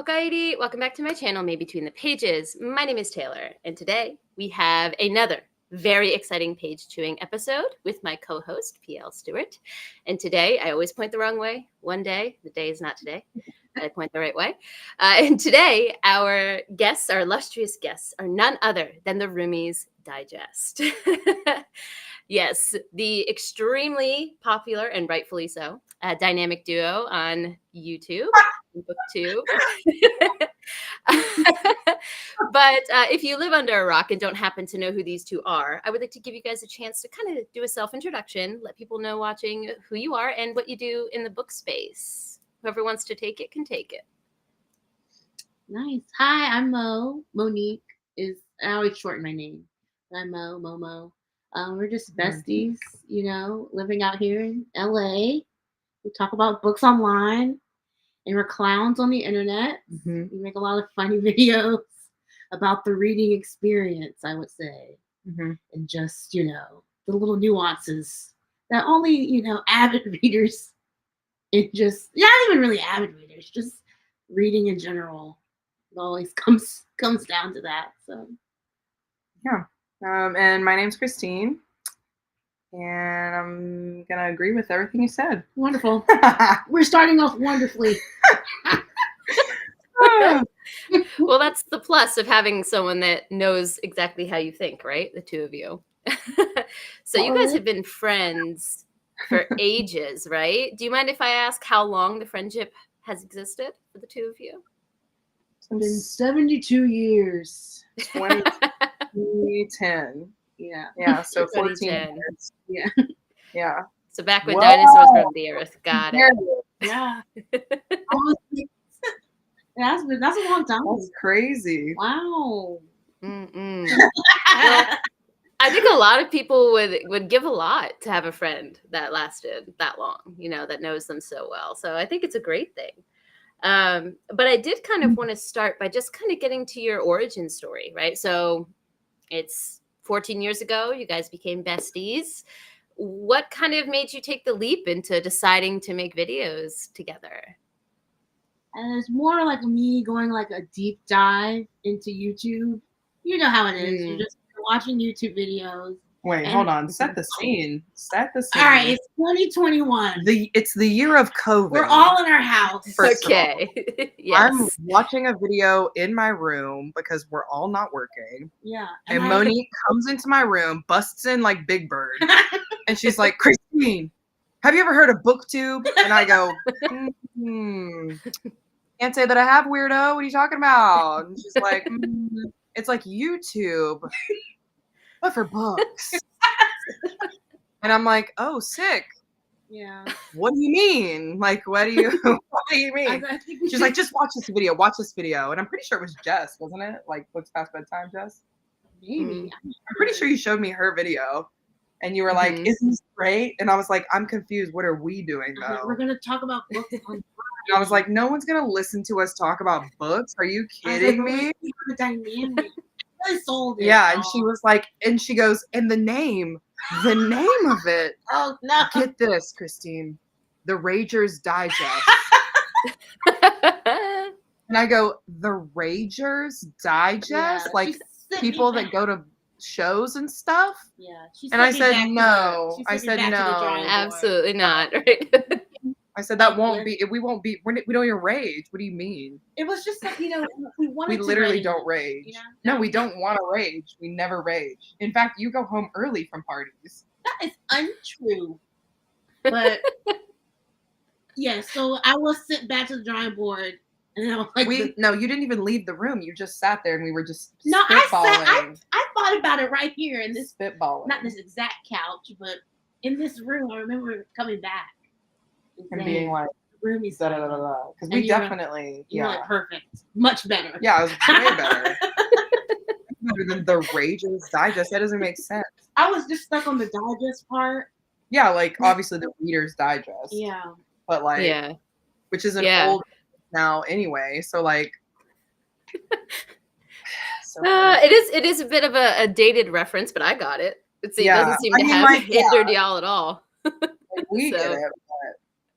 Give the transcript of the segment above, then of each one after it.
Alrighty, welcome back to my channel, Maybe Between the Pages. My name is Taylor, and today we have another very exciting page-chewing episode with my co-host, PL Stuart. And today, I always point the wrong way. One day, the day is not today, I point the right way. And today, our guests, our illustrious guests, are none other than the Roomies Digest. Yes, the extremely popular, and rightfully so, dynamic duo on YouTube. Booktube. But if you live under a rock and don't happen to know who these two are, I would like to give you guys a chance to kind of do a self-introduction, let people know watching who you are and what you do in the book space. Whoever wants to take it can take it. Nice. Hi, I'm Mo. Monique I always shorten my name. I'm Momo. We're just besties, living out here in LA. We talk about books online. And we're clowns on the internet. We make a lot of funny videos about the reading experience, I would say. And just, the little nuances that only, avid readers not even really avid readers, just reading in general. It always comes down to that. So yeah. And my name's Christine. And I'm going to agree with everything you said. Wonderful. We're starting off wonderfully. Well, that's the plus of having someone that knows exactly how you think, right? The two of you. So you guys have been friends for ages, right? Do you mind if I ask how long the friendship has existed for the two of you? It's been 72 years. 2010. Yeah, so 14 years. Yeah. So back when dinosaurs roamed the earth. Got it. Yeah. That's a long time. That's crazy. Wow. Well, I think a lot of people would give a lot to have a friend that lasted that long, that knows them so well. So I think it's a great thing. But I did kind of want to start by just kind of getting to your origin story, right? So it's 14 years ago, you guys became besties. What kind of made you take the leap into deciding to make videos together? And it's more like me going like a deep dive into YouTube. You know how it is. You're just watching YouTube videos. Wait, hold on. Set the scene. All right, it's 2021. It's the year of COVID. We're all in our house. Okay. Yes. I'm watching a video in my room because we're all not working. Yeah. And Monique comes into my room, busts in like Big Bird. And she's like, Christine, have you ever heard of Booktube? And I go, can't say that I have, weirdo. What are you talking about? And she's like, it's like YouTube, but for books. And I'm like, oh, sick. Yeah. What do you mean? Like, what do you mean? I think She's like, just watch this video. Watch this video. And I'm pretty sure it was Jess, wasn't it? Like, Books Past Bedtime, Jess? Maybe. I'm pretty sure you showed me her video. And you were like, isn't this great? And I was like, I'm confused. What are we doing, though? We're going to talk about books on And I was like, no one's going to listen to us talk about books. Are you kidding me? The dynamic. I sold it. Yeah, and she was like, and she goes, and the name of it. Oh, no. Get this, Christine. The Ragers Digest. And I go, the Ragers Digest? Yeah, like people that go to shows and stuff? Yeah. And I said, no. I said, no. Absolutely not. Right? I said, that won't be, we don't even rage. What do you mean? It was just like, we wanted We literally to don't rage. No, we don't want to rage. We never rage. In fact, you go home early from parties. That is untrue. But yeah, so I was sent back to the drawing board. And I was like, no, you didn't even leave the room. You just sat there and we were just spitballing. I thought about it right here in this spitballing. Not this exact couch, but in this room. I remember coming back and being like, Roomies, because we definitely, you're like, perfect, much better. Yeah, it was way better. Better than the Ragers Digest. That doesn't make sense. I was just stuck on the digest part. Yeah, like obviously the Reader's Digest. Yeah, but like, which is an old now anyway. So like, it is a bit of a dated reference, but I got it. It doesn't seem to have hindered y'all at all. Like, we get it.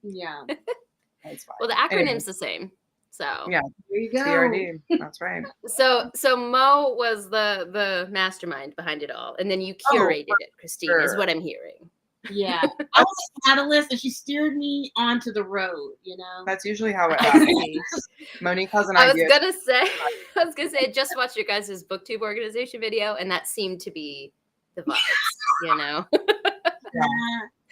Yeah. That's fine. Well, the acronym's the same. So Yeah, There you go. TRD. That's right. So Mo was the mastermind behind it all, and then you Oh, curated it, Christine, is sure. what I'm hearing. Yeah. I was the catalyst and she steered me onto the road, you know? That's usually how it I happens. see. Monique has an I was idea. gonna say, I just watched your guys' Booktube organization video, and that seemed to be the vibes, you know.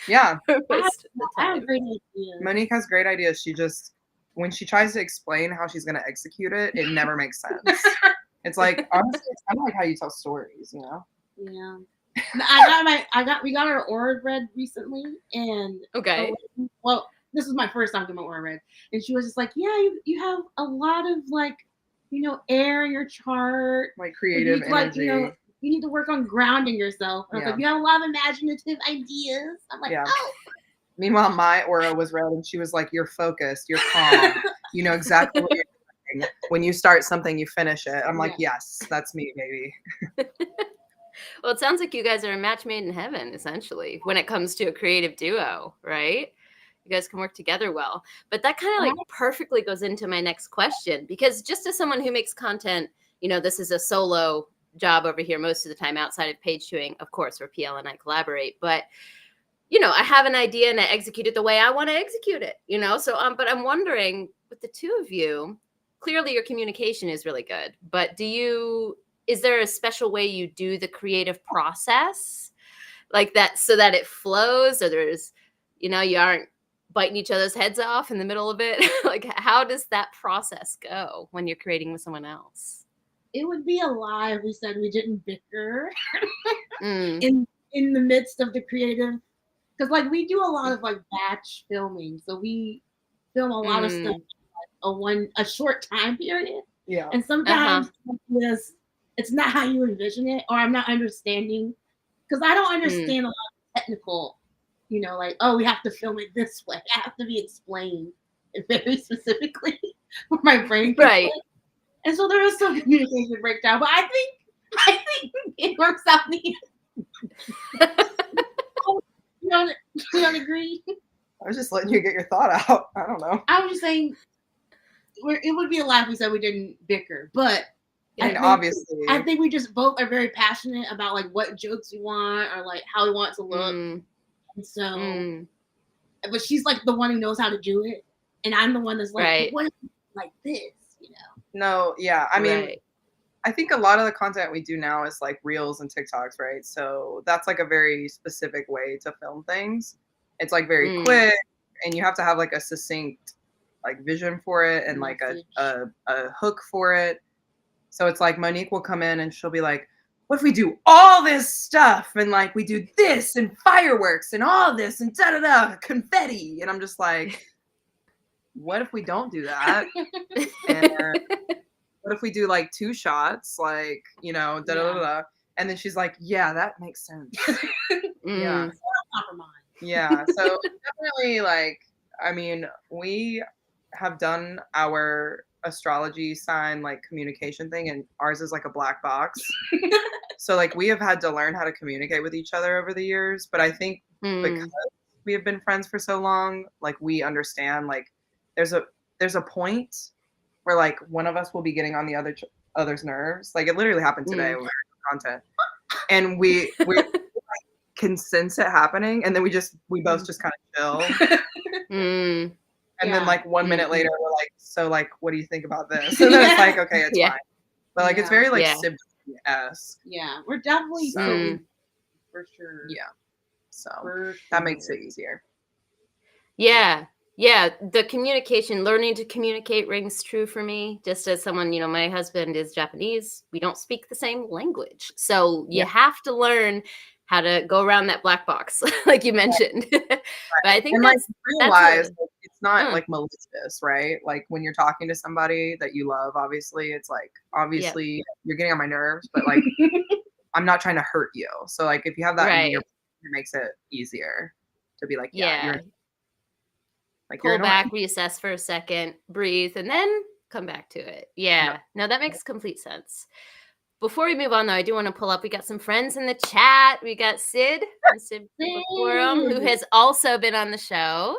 Yeah, Most of the I have time. great ideas. Monique has great ideas. She just, when she tries to explain how she's going to execute it, it never makes sense. It's like, honestly, it's kind of like how you tell stories, you know? Yeah. We got our aura read recently, and Okay. well, this was my first time getting my aura read, and she was just like, "Yeah, you have a lot of like, air in your chart, Like creative you, like, energy. you need to work on grounding yourself." And I was like, "You have a lot of imaginative ideas." I'm like, Yeah. "Oh." Meanwhile, my aura was read, and she was like, "You're focused. You're calm. You know exactly what you're doing. When you start something, you finish it." I'm like, "Yes, that's me, baby." Well, it sounds like you guys are a match made in heaven, essentially, when it comes to a creative duo, right? You guys can work together well. But that kind of like perfectly goes into my next question, because just as someone who makes content, this is a solo job over here most of the time outside of page chewing, of course, where PL and I collaborate. But I have an idea and I execute it the way I want to execute it, So, but I'm wondering, with the two of you, clearly your communication is really good. But is there a special way you do the creative process like that so that it flows, or there's, you aren't biting each other's heads off in the middle of it? Like, how does that process go when you're creating with someone else? It would be a lie if we said we didn't bicker in the midst of the creative. Because, like, we do a lot of, like, batch filming. So we film a lot of stuff in a short time period. Yeah. And sometimes it's not how you envision it, or I'm not understanding. Because I don't understand a lot of technical, like, oh, we have to film it this way. I have to be explained very specifically for my brain. Right. And so there is some communication breakdown. But I think it works out in the end. You don't agree? I was just letting you get your thought out. I don't know. I was just saying, it would be a lie if we said we didn't bicker, but obviously, I think we just both are very passionate about like what jokes we want or like how we want it to look. And so, but she's like the one who knows how to do it, and I'm the one that's like, what is like this, No, yeah, I mean. I think a lot of the content we do now is like reels and TikToks, right? So that's like a very specific way to film things. It's like very quick, and you have to have like a succinct like vision for it and like a hook for it. So it's like Monique will come in and she'll be like, "What if we do all this stuff and like we do this and fireworks and all this and da da da confetti?" And I'm just like, "What if we don't do that?" And what if we do like 2 shots, like, da da da da? And then she's like, "Yeah, that makes sense." Yeah. Yeah. So definitely, like, I mean, we have done our astrology sign like communication thing, and ours is like a black box. So like we have had to learn how to communicate with each other over the years. But I think because we have been friends for so long, like we understand like there's a point where like one of us will be getting on the other's nerves. Like it literally happened today when we were doing content, and we can sense it happening, and then we both just kind of chill. And then like 1 minute later, we're like, "So like, what do you think about this?" And then it's like, "Okay, it's fine." But like it's very like sibling-esque. Yeah, we're definitely for sure. Yeah, so that makes it easier. Yeah, the communication, learning to communicate rings true for me. Just as someone, my husband is Japanese. We don't speak the same language. So you have to learn how to go around that black box, like you mentioned. But I think that's realize it's not like malicious, right? Like when you're talking to somebody that you love, obviously, it's like, obviously you're getting on my nerves, but like, I'm not trying to hurt you. So like, if you have that in your, it makes it easier to be like, you're like, pull back, reassess for a second, breathe, and then come back to it. Yeah. No, that makes complete sense. Before we move on, though, I do want to pull up. We got some friends in the chat. We got Sid from Sid Forum, who has also been on the show.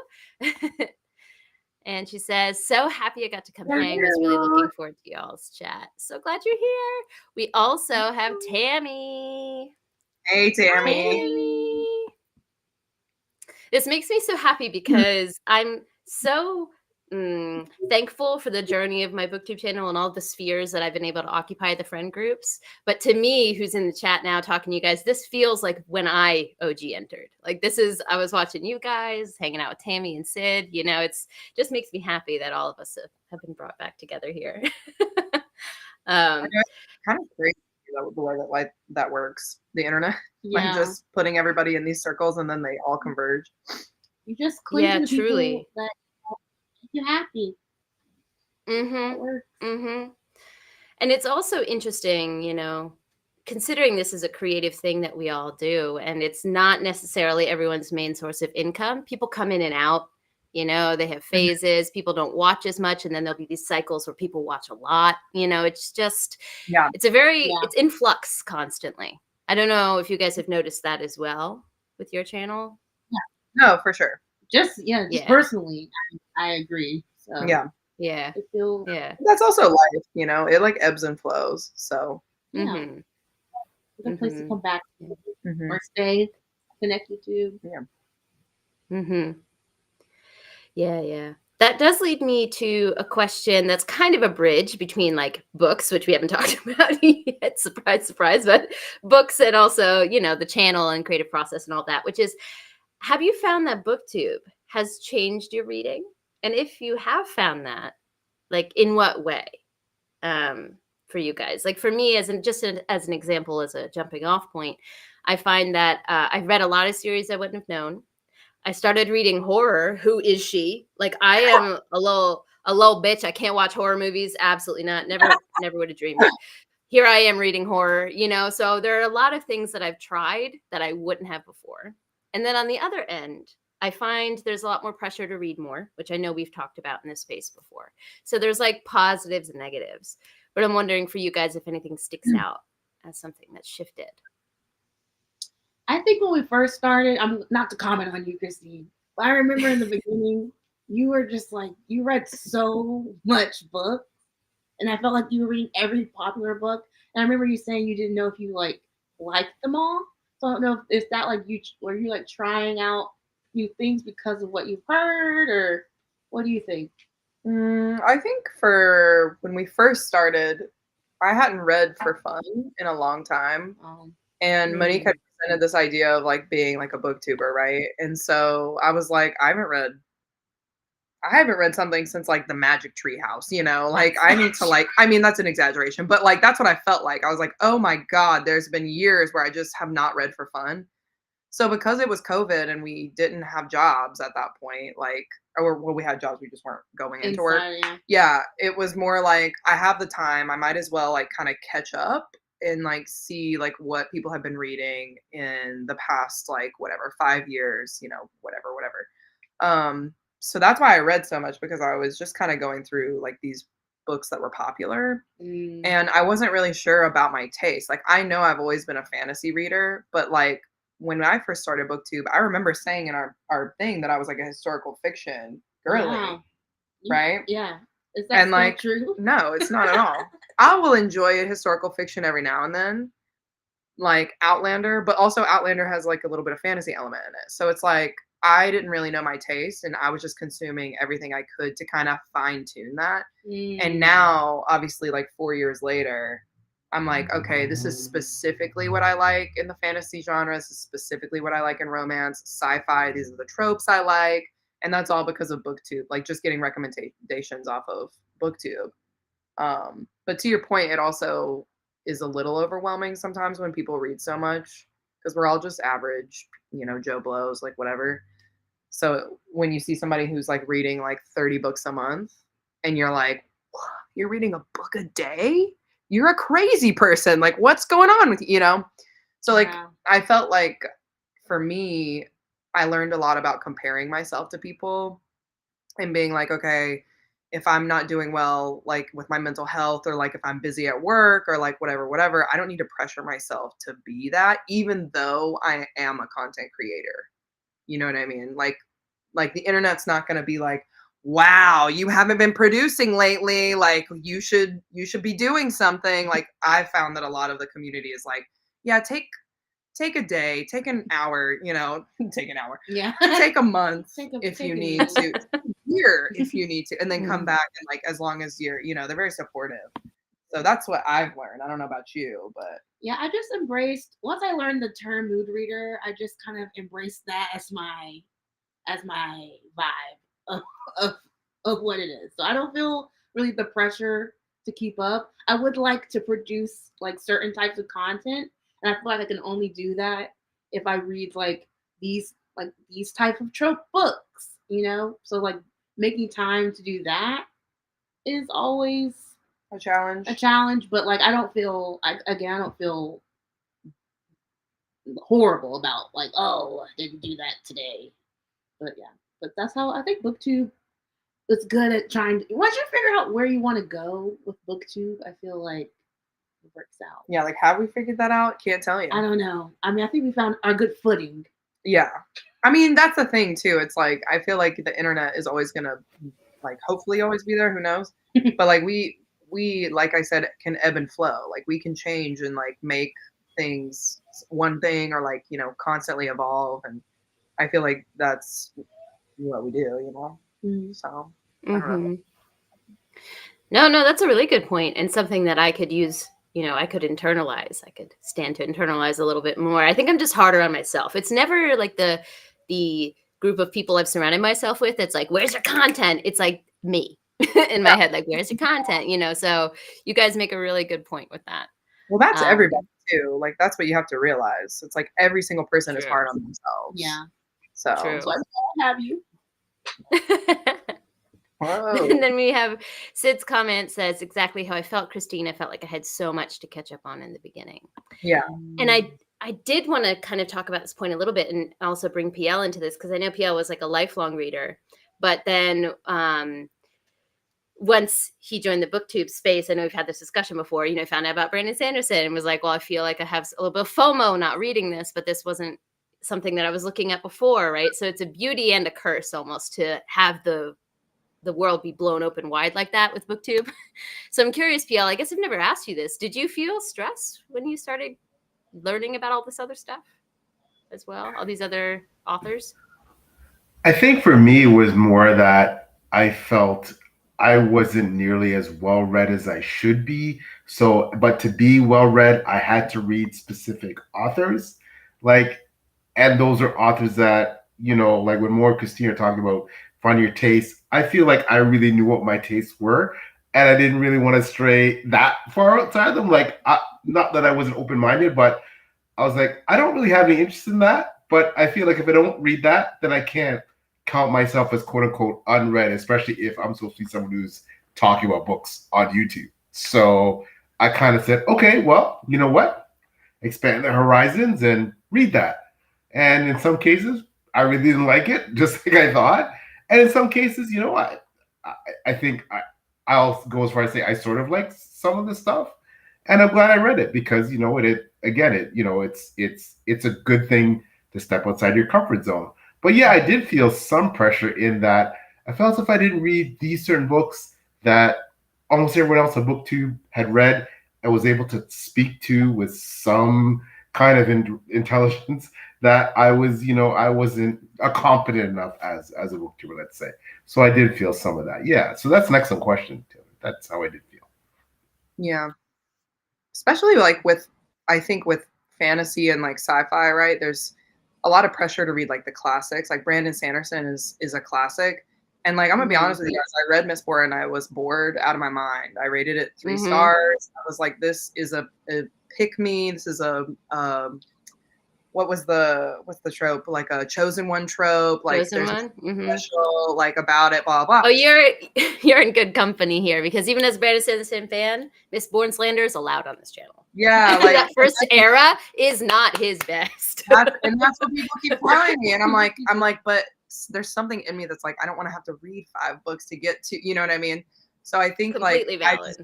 And she says, so happy I got to come Thank hang. Was really you. looking forward to y'all's chat. So glad you're here. We also have Tammy. Hey, Hi, Tammy. Tammy. This makes me so happy because I'm so thankful for the journey of my Booktube channel and all the spheres that I've been able to occupy the friend groups. But to me, who's in the chat now talking to you guys, this feels like when I OG entered. Like I was watching you guys, hanging out with Tammy and Sid. You know, it's just makes me happy that all of us have been brought back together here. Kind of crazy the way that that works. The internet, like just putting everybody in these circles and then they all converge. You just cling to the people that make you happy. And it's also interesting, you know, considering this is a creative thing that we all do, and it's not necessarily everyone's main source of income. People come in and out, you know, they have phases. People don't watch as much, and then there'll be these cycles where people watch a lot. You know, it's just, it's it's in flux constantly. I don't know if you guys have noticed that as well with your channel. No, for sure. Just personally, I agree. So yeah. That's also life, you know, it like ebbs and flows. So it's a place to come back to or stay connected to. Yeah. That does lead me to a question that's kind of a bridge between like books, which we haven't talked about yet, surprise, but books and also, you know, the channel and creative process and all that, which is, have you found that Booktube has changed your reading? And if you have found that, like in what way for you guys? Like for me, as an example, as a jumping off point, I find that I've read a lot of series I wouldn't have known. I started reading horror. Who is she? Like I am a little bitch. I can't watch horror movies. Absolutely not. Never would have dreamed. Here I am reading horror, you know? So there are a lot of things that I've tried that I wouldn't have before. And then on the other end, I find there's a lot more pressure to read more, which I know we've talked about in this space before. So there's like positives and negatives. But I'm wondering for you guys if anything sticks out as something that's shifted. I think when we first started, I'm not to comment on you, Christine, but I remember in the beginning, you were just like, you read so much book, and I felt like you were reading every popular book. And I remember you saying you didn't know if you like liked them all. So I don't know if that like were you like trying out new things because of what you've heard, or what do you think? I think for when we first started, I hadn't read for fun in a long time. And Monique had presented this idea of like being like a booktuber, right? And so I was like, I haven't read something since like the Magic Tree House, you know, like I need to like, I mean, that's an exaggeration, but like, that's what I felt like. I was like, oh my God, there's been years where I just have not read for fun. So because it was COVID and we didn't have jobs at that point, like, or well, we had jobs, we just weren't going into work. Yeah, it was more like, I have the time, I might as well like kind of catch up and like see like what people have been reading in the past, like whatever, 5 years, you know, whatever. So that's why I read so much, because I was just kind of going through like these books that were popular. And I wasn't really sure about my taste. Like, I know I've always been a fantasy reader, but like when I first started Booktube, I remember saying in our thing that I was like a historical fiction girly, right? Yeah. Is that like true? No, it's not at all. I will enjoy a historical fiction every now and then, like Outlander, but also Outlander has like a little bit of fantasy element in it. So it's like, I didn't really know my taste, and I was just consuming everything I could to kind of fine tune that. And now, obviously, like 4 years later, I'm like, okay, this is specifically what I like in the fantasy genre. This is specifically what I like in romance, sci-fi. These are the tropes I like. And that's all because of Booktube, like just getting recommendations off of Booktube. But to your point, it also is a little overwhelming sometimes when people read so much, because we're all just average, you know, Joe Blows, like whatever. So when you see somebody who's like reading like 30 books a month and you're like, you're reading a book a day? You're a crazy person. Like, what's going on with you, you know? So like, I felt like for me, I learned a lot about comparing myself to people and being like, okay, if I'm not doing well, like with my mental health, or like if I'm busy at work, or like whatever, I don't need to pressure myself to be that, even though I am a content creator. You know what I mean? Like the internet's not going to be like, wow, you haven't been producing lately. Like you should be doing something. Like I found that a lot of the community is like, yeah, take a day, take an hour, take an hour. Yeah. Take a month if take you a need minute. to, a year if you need to, and then come Mhm. back and like as long as you're, they're very supportive. So that's what I've learned. I don't know about you, but Yeah, I just embraced once I learned the term mood reader, I just kind of embraced that as my vibe of, of of what it is. So I don't feel really the pressure to keep up. I would like to produce like certain types of content, and I feel like I can only do that if I read these these type of trope books, you know? So like making time to do that is always a challenge. a challenge, but like I don't feel I don't feel horrible about like, oh, I didn't do that today. But yeah, but that's how I think Booktube is good at trying to. Once you figure out where you want to go with Booktube, I feel like it works out. Yeah, like have we figured that out? Can't tell you. I don't know. I mean, I think we found our good footing. Yeah. I mean, that's the thing too. It's like I feel like the internet is always gonna like hopefully always be there, who knows? But like we like I said can ebb and flow. Like we can change and like make things one thing or like, constantly evolve, and I feel like that's what we do. So I don't know. No, that's a really good point, and something that I could use, I could internalize. I could stand to internalize a little bit more. I think I'm just harder on myself. It's never like the group of people I've surrounded myself with. It's like, where's your content? It's like me in my head, like, where's your content? So you guys make a really good point with that. Well, that's everybody too. Like that's what you have to realize. It's like every single person is hard on themselves. Yeah. So I have you. And then we have Sid's comment says exactly how I felt, Christine. I felt like I had so much to catch up on in the beginning. Yeah. And I did want to kind of talk about this point a little bit and also bring PL into this because I know PL was like a lifelong reader. But then once he joined the Booktube space, I know we've had this discussion before, found out about Brandon Sanderson and was like, well, I feel like I have a little bit of FOMO not reading this, but this wasn't something that I was looking at before, right? So it's a beauty and a curse almost to have the world be blown open wide like that with Booktube. So I'm curious, PL, I guess I've never asked you this. Did you feel stressed when you started learning about all this other stuff as well? All these other authors? I think for me, it was more that I felt I wasn't nearly as well read as I should be. So, but to be well read, I had to read specific authors. And those are authors that, like when Moore and Christine are talking about finding your taste, I feel like I really knew what my tastes were. And I didn't really want to stray that far outside them. Not that I wasn't open-minded, but I was like, I don't really have any interest in that. But I feel like if I don't read that, then I can't count myself as quote unquote unread, especially if I'm supposed to be someone who's talking about books on YouTube. So I kind of said, okay, well, you know what? Expand the horizons and read that. And in some cases, I really didn't like it, just like I thought. And in some cases, I think I'll go as far as say I sort of like some of the stuff. And I'm glad I read it because, it's a good thing to step outside your comfort zone. But yeah, I did feel some pressure in that I felt as if I didn't read these certain books that almost everyone else on BookTube had read and was able to speak to with some kind of intelligence that I wasn't competent enough as a booktuber, let's say. So I did feel some of that. Yeah. So that's an excellent question, Taylor. That's how I did feel. Yeah. Especially like I think with fantasy and like sci-fi, right? There's a lot of pressure to read like the classics. Like Brandon Sanderson is a classic. And like I'm gonna be honest with you guys, I read Mistborn and I was bored out of my mind. I rated it 3 stars. I was like, this is a pick me. This is a what's the trope? Like a chosen one trope. Like Chosen there's one? special like about it, blah blah. Oh, you're in good company here because even as a Brandon Sanderson fan, Mistborn slander is allowed on this channel. Yeah, like that first era is not his best. and that's what people keep telling me. And I'm like, but there's something in me that's like, I don't want to have to read 5 books to get to, you know what I mean? So I think completely valid. I just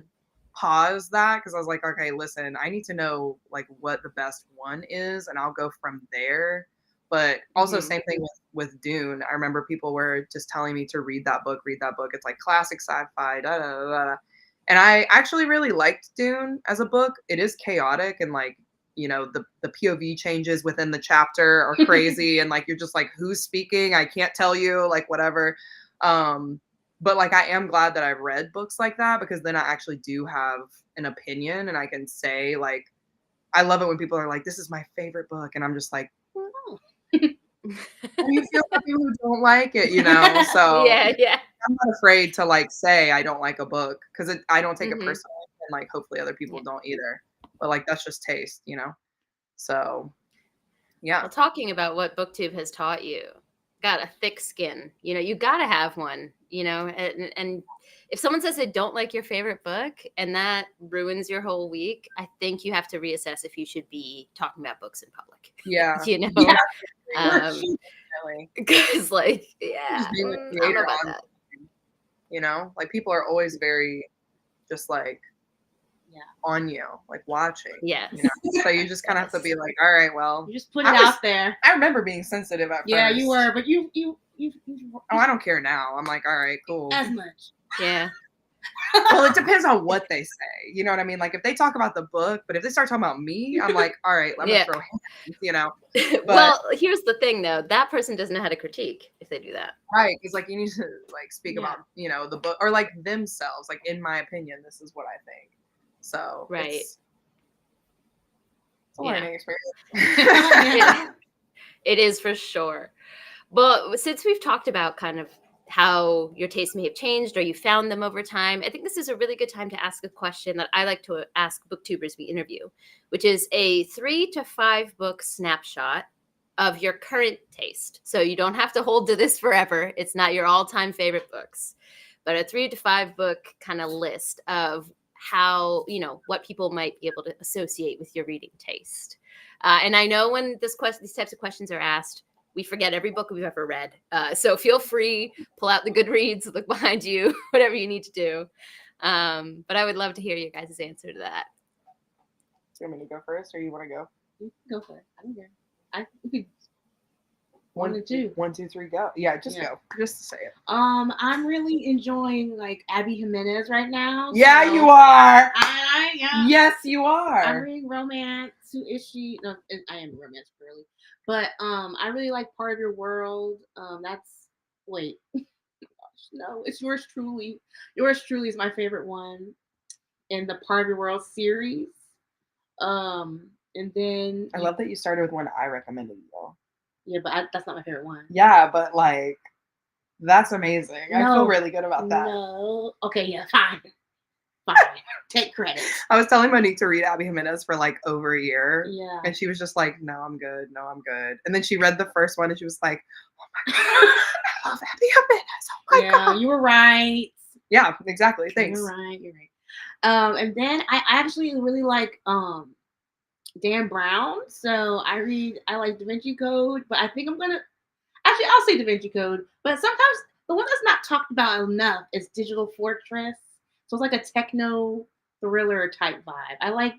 paused that because I was like, okay, listen, I need to know like what the best one is, and I'll go from there. But also same thing with Dune. I remember people were just telling me to read that book. It's like classic sci-fi, da da da da. And I actually really liked Dune as a book. It is chaotic and like, you know, the POV changes within the chapter are crazy and like you're just like, who's speaking? I can't tell you, like whatever. But like I am glad that I've read books like that because then I actually do have an opinion and I can say like I love it when people are like, this is my favorite book, and I'm just like, oh. You feel for people who don't like it, you know? So yeah. I'm not afraid to like say I don't like a book because I don't take it personally, and like hopefully other people don't either. But like that's just taste, you know? So yeah. Well, talking about what Booktube has taught you, got a thick skin. You know, you got to have one, you know, and if someone says they don't like your favorite book and that ruins your whole week, I think you have to reassess if you should be talking about books in public. Yeah. You know? Because like, yeah, I don't know about that. You know, like people are always very just like on you, like watching. Yeah. You know? So you just kind of have to be like, all right, well, you just put it out there. I remember being sensitive at first. Yeah, you were, but you oh, I don't care now. I'm like, all right, cool. As much. Yeah. Well, it depends on what they say. You know what I mean? Like if they talk about the book, but if they start talking about me, I'm like, all right, let me throw hands, you know. But, well, here's the thing though. That person doesn't know how to critique if they do that. Right. Because like you need to like speak about, you know, the book or like themselves. Like in my opinion, this is what I think. So it's a learning experience. It is for sure. But since we've talked about kind of how your tastes may have changed or you found them over time, I think this is a really good time to ask a question that I like to ask booktubers we interview, which is a 3 to 5 book snapshot of your current taste. So you don't have to hold to this forever. It's not your all-time favorite books, but a 3 to 5 book kind of list of how, you know, what people might be able to associate with your reading taste. And I know when these types of questions are asked, we forget every book we've ever read. So feel free, pull out the Goodreads, look behind you, whatever you need to do. But I would love to hear your guys' answer to that. Do you want me to go first or you want to go? You can go for it. I don't care. One and two. 1, 2, 3, go. Yeah, just go. Just to say it. I'm really enjoying like Abby Jimenez right now. Yeah, you are. I yes, you are. I'm reading romance. Who is she? No, I am a romance girly. But I really like Part of Your World. Wait. No, it's Yours Truly. Yours Truly is my favorite one in the Part of Your World series. And then I love that you started with one I recommended though. Yeah, but that's not my favorite one. Yeah, but like that's amazing. No, I feel really good about that. No. Okay, yeah, fine. Take credit. I was telling Monique to read Abby Jimenez for like over a year. Yeah. And she was just like, no, I'm good. No, I'm good. And then she read the first one and she was like, oh my God, I love Abby Jimenez. Oh my God. You were right. Yeah, exactly. Thanks. You're right. And then I actually really like Dan Brown. So I like Da Vinci Code, but I think I'll say Da Vinci Code, but sometimes the one that's not talked about enough is Digital Fortress. So it's like a techno thriller type vibe. I like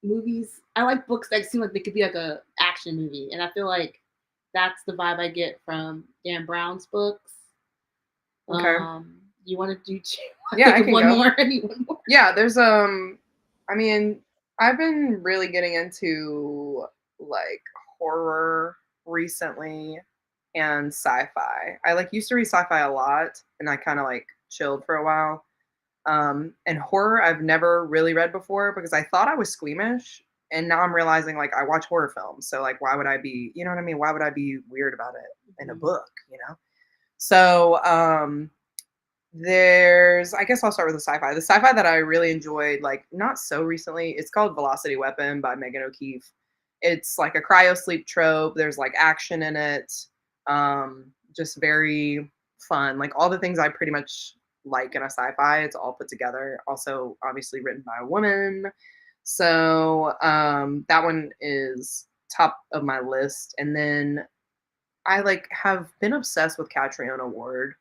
movies. I like books that seem like they could be like a action movie. And I feel like that's the vibe I get from Dan Brown's books. Okay. You want to do two? Yeah, I can one go. more. I need one more. Yeah, there's I mean, I've been really getting into like horror recently and sci-fi. I like used to read sci-fi a lot and I kind of like chilled for a while. And horror I've never really read before because I thought I was squeamish and now I'm realizing like I watch horror films. So like why would I be, you know what I mean? Why would I be weird about it in a book, you know? So I guess I'll start with the sci-fi. The sci-fi that I really enjoyed, like not so recently, it's called Velocity Weapon by Megan O'Keefe. It's like a cryo sleep trope. There's like action in it. Just very fun. Like all the things I pretty much like in a sci-fi, it's all put together. Also, obviously written by a woman. So that one is top of my list. And then I like have been obsessed with Catriona Ward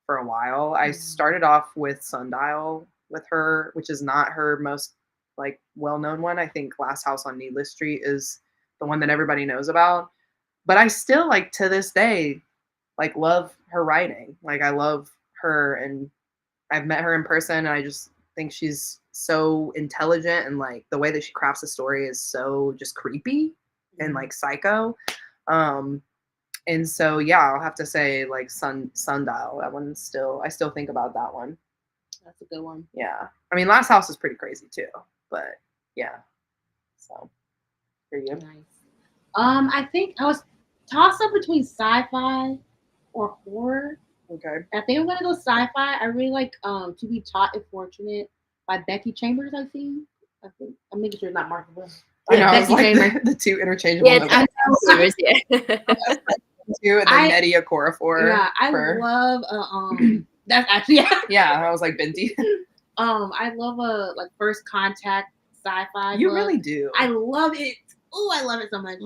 for a while. I started off with Sundial with her, which is not her most like well-known one. I think Glass House on Needless Street is the one that everybody knows about. but I still like to this day like love her writing. Like I love her, and I've met her in person, and I just think she's so intelligent, and like the way that she crafts a story is so just creepy and like psycho. And so yeah, I'll have to say like Sundial. That one's still, I still think about that one. That's a good one. Yeah. I mean, Last House is pretty crazy too, but yeah. So for you. Nice. I think I was tossed up between sci-fi or horror. Okay. I think I'm gonna go sci-fi. I really like To Be Taught If Fortunate by Becky Chambers, I think. I'm making sure it's not Martha Will. You know, it's like the two interchangeable. Yeah, I know. Two, and then Nettie Okorafor. Yeah, I love that's actually yeah, I was like Binti. I love a like First Contact sci-fi. You book. really do. I love it. Oh, I love it so much.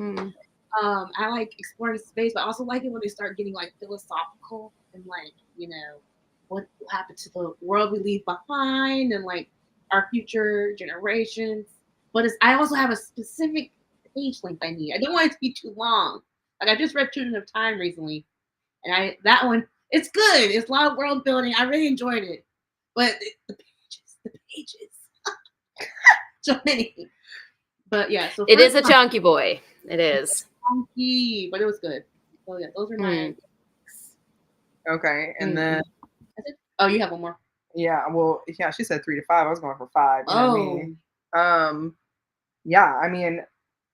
I like exploring space, but I also like it when they start getting like philosophical and like, you know, what will happen to the world we leave behind and like our future generations. But I also have a specific page length I need. I don't want it to be too long. Like I just read Children of Time recently, and that one, it's good. It's a lot of world building. I really enjoyed it. But the pages. So many. But yeah, so it is a chunky boy. It is chunky, but it was good. So yeah, those are my okay. And then oh, you have one more. Yeah, well, yeah, she said 3 to 5. I was going for 5. You know what I mean? Yeah, I mean,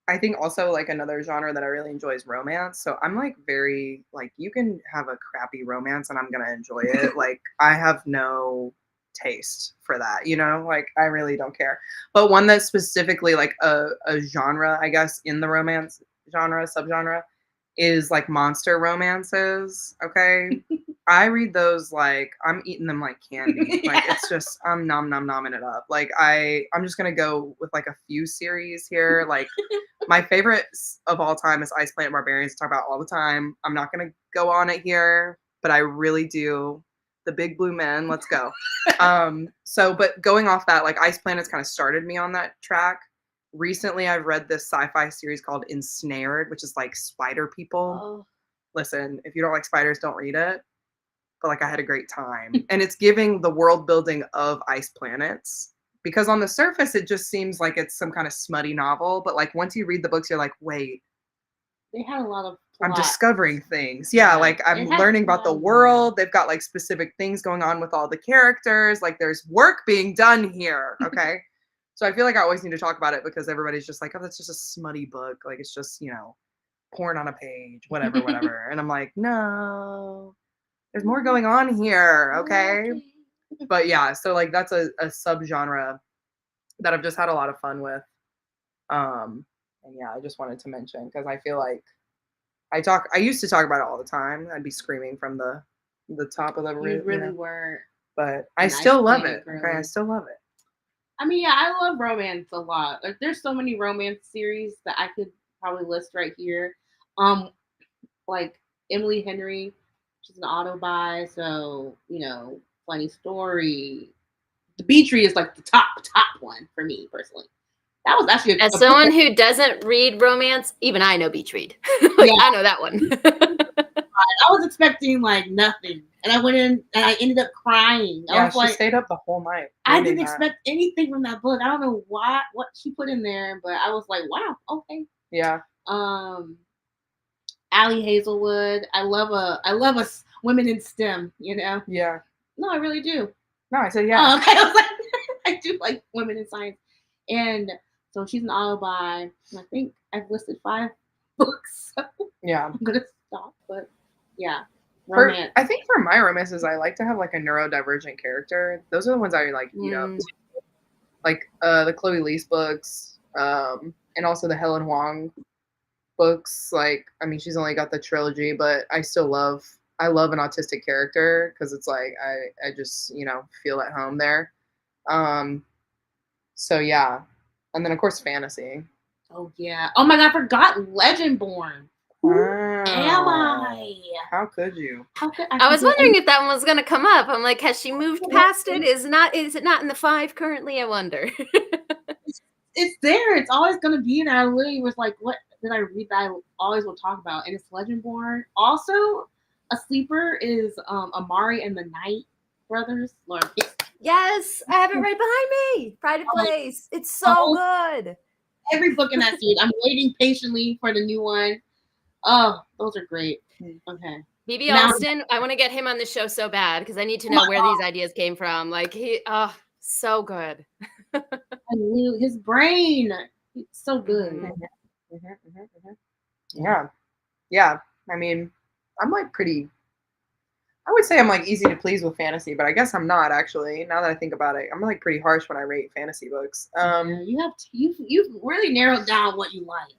I think also like another genre that I really enjoy is romance. So I'm like very like, you can have a crappy romance and I'm gonna enjoy it. Like I have no taste for that, you know, like I really don't care. But one that's specifically like a genre, I guess, in the romance genre, subgenre, is like monster romances. Okay. I read those like I'm eating them like candy. Like it's just I'm nomming it up. Like I'm just gonna go with like a few series here. Like my favorites of all time is Ice Planet Barbarians. I talk about all the time. I'm not gonna go on it here, but I really do. The Big Blue Men, let's go. But going off that, like Ice Planet's kind of started me on that track. Recently, I've read this sci-fi series called Ensnared, which is like spider people. Oh. Listen, if you don't like spiders, don't read it. But like I had a great time. And it's giving the world building of Ice Planets. Because on the surface, it just seems like it's some kind of smutty novel. But like once you read the books, you're like, wait. They had a lot of I'm discovering things. Yeah, like I'm learning about the world. They've got like specific things going on with all the characters. Like there's work being done here. Okay. So I feel like I always need to talk about it because everybody's just like, oh, that's just a smutty book. Like it's just, you know, porn on a page, whatever. And I'm like, no, there's more going on here. Okay. But yeah, so like that's a subgenre that I've just had a lot of fun with. And yeah, I just wanted to mention because I feel like I used to talk about it all the time. I'd be screaming from the top of the roof. You really were. But I still love it. Okay, I still love it. I mean, yeah, I love romance a lot. Like there's so many romance series that I could probably list right here. Like Emily Henry, she's an auto buy, so you know, funny story. The Bee Tree is like the top one for me personally. That was actually as someone who doesn't read romance, even I know Beach Read. Like, yeah. I know that one. I was expecting like nothing, and I went in and I ended up crying. Yeah, she stayed up the whole night. I didn't expect anything from that book. I don't know what she put in there, but I was like, wow, okay. Yeah. Allie Hazelwood. I love a women in STEM. You know. Yeah. No, I really do. No, I said yeah. Oh, okay. I was like, I do like women in science, and. So she's an auto buy. I think I've listed 5 books. So yeah. I'm going to stop. But yeah. Romance. I think for my romances, I like to have like a neurodivergent character. Those are the ones I like, you know, like the Chloe Leese books, and also the Helen Huang books. Like, I mean, she's only got the trilogy, but I love an autistic character because it's like I just, you know, feel at home there. So yeah. And then, of course, fantasy. Oh, yeah. Oh, my God. I forgot Legendborn. Wow. Am I? How could you? I was wondering if that one was going to come up. I'm like, has she moved past it? Is it not in the 5 currently? I wonder. It's there. It's always going to be there. I literally was like, what? that I read that I always will talk about, and it's Legendborn. Also, a sleeper is Amari and the Night Brothers. Lord, yes, I have it right behind me. Pride of Place. It's so good. Every book in that series. I'm waiting patiently for the new one. Oh, those are great. Okay. BB Alston, I want to get him on the show so bad because I need to know where these ideas came from. Like so good. I knew his brain. It's so good. Yeah. I mean, I'm like I would say I'm like easy to please with fantasy, but I guess I'm not actually. Now that I think about it, I'm like pretty harsh when I rate fantasy books. You've really narrowed down what you like.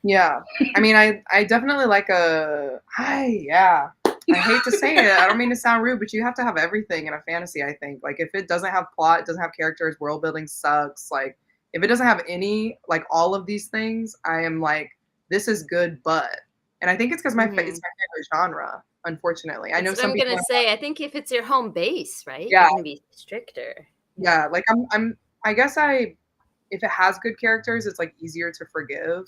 Yeah, I mean, I definitely like I hate to say it. I don't mean to sound rude, but you have to have everything in a fantasy. I think like if it doesn't have plot, it doesn't have characters, world building sucks. Like if it doesn't have any like all of these things, I am like this is good, but and I think it's because it's my favorite genre. Unfortunately, I know some people. I'm gonna say I think if it's your home base, right? Yeah, you're gonna be stricter. Yeah, like I guess if it has good characters, it's like easier to forgive.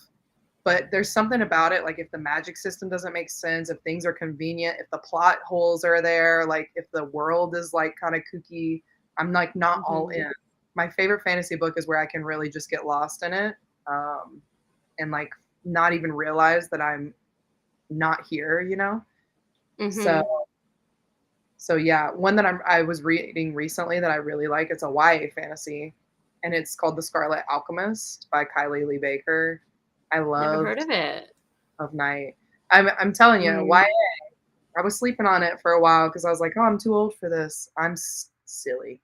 But there's something about it, like if the magic system doesn't make sense, if things are convenient, if the plot holes are there, like if the world is like kind of kooky, I'm like not all in. My favorite fantasy book is where I can really just get lost in it, and like not even realize that I'm not here, you know. So yeah, one that I was reading recently that I really like. It's a YA fantasy, and it's called The Scarlet Alchemist by Kylie Lee Baker. I love. Never heard of it. Of Night. I'm telling you, YA. I was sleeping on it for a while because I was like, oh, I'm too old for this. I'm silly.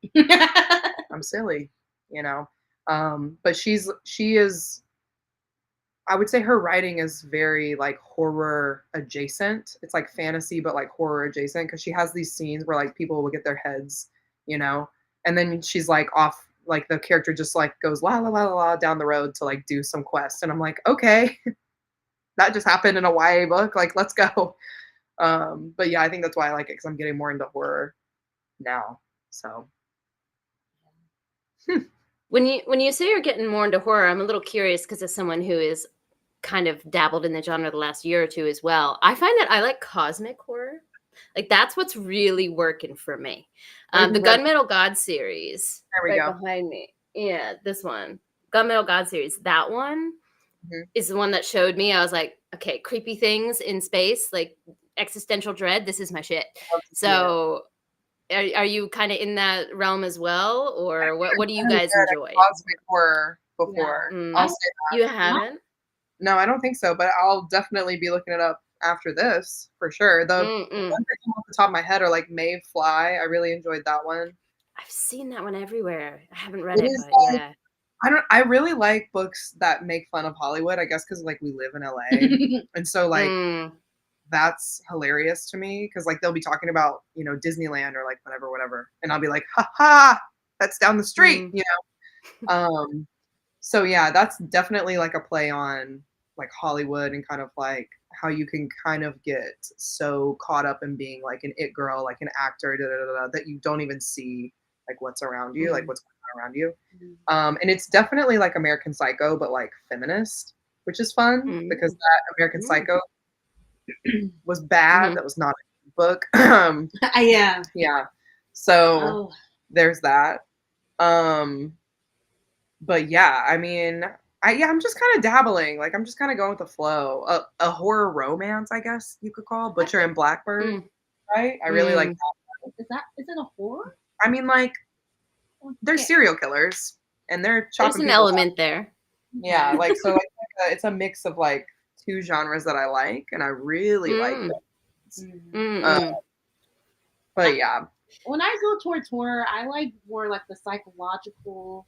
I'm silly, you know. But she is. I would say her writing is very like horror adjacent. It's like fantasy, but like horror adjacent because she has these scenes where like people will get their heads, you know, and then she's like off, like the character just like goes la la la la la down the road to like do some quest, and I'm like, okay, that just happened in a YA book. Like, let's go. But yeah, I think that's why I like it because I'm getting more into horror now. So. When you say you're getting more into horror, I'm a little curious because as someone who is kind of dabbled in the genre the last year or two as well, I find that I like cosmic horror. Like that's what's really working for me. The Gunmetal God series, there we go, behind me. Yeah, this one, Gunmetal God series. That one is the one that showed me. I was like, okay, creepy things in space, like existential dread. This is my shit. So. Are you kind of in that realm as well, or what do you guys enjoy? Cosmic horror before. I'll say that. You haven't? No, I don't think so, but I'll definitely be looking it up after this for sure. The ones that come off the top of my head are like Maeve Fly. I really enjoyed that one. I've seen that one everywhere. I haven't read it, but yeah. I really like books that make fun of Hollywood, I guess because like we live in LA. And so like that's hilarious to me because like they'll be talking about, you know, Disneyland or like whatever, and I'll be like, ha, that's down the street, you know. So yeah, that's definitely like a play on like Hollywood and kind of like how you can kind of get so caught up in being like an it girl, like an actor, that you don't even see like what's around you, like what's going on around you. And it's definitely like American Psycho, but like feminist, which is fun because that American Psycho was bad. That was not a book. Yeah. So there's that. But yeah, I mean, I'm just kind of dabbling. Like I'm just kind of going with the flow. A horror romance, I guess you could call Butcher and Blackbird. Right? I really like that. Is it a horror? I mean, like they're serial killers and they're chopping. There's an element there. Yeah, like so it's a mix of like two genres that I like, and I really like it. But yeah, when I go towards horror, I like more like the psychological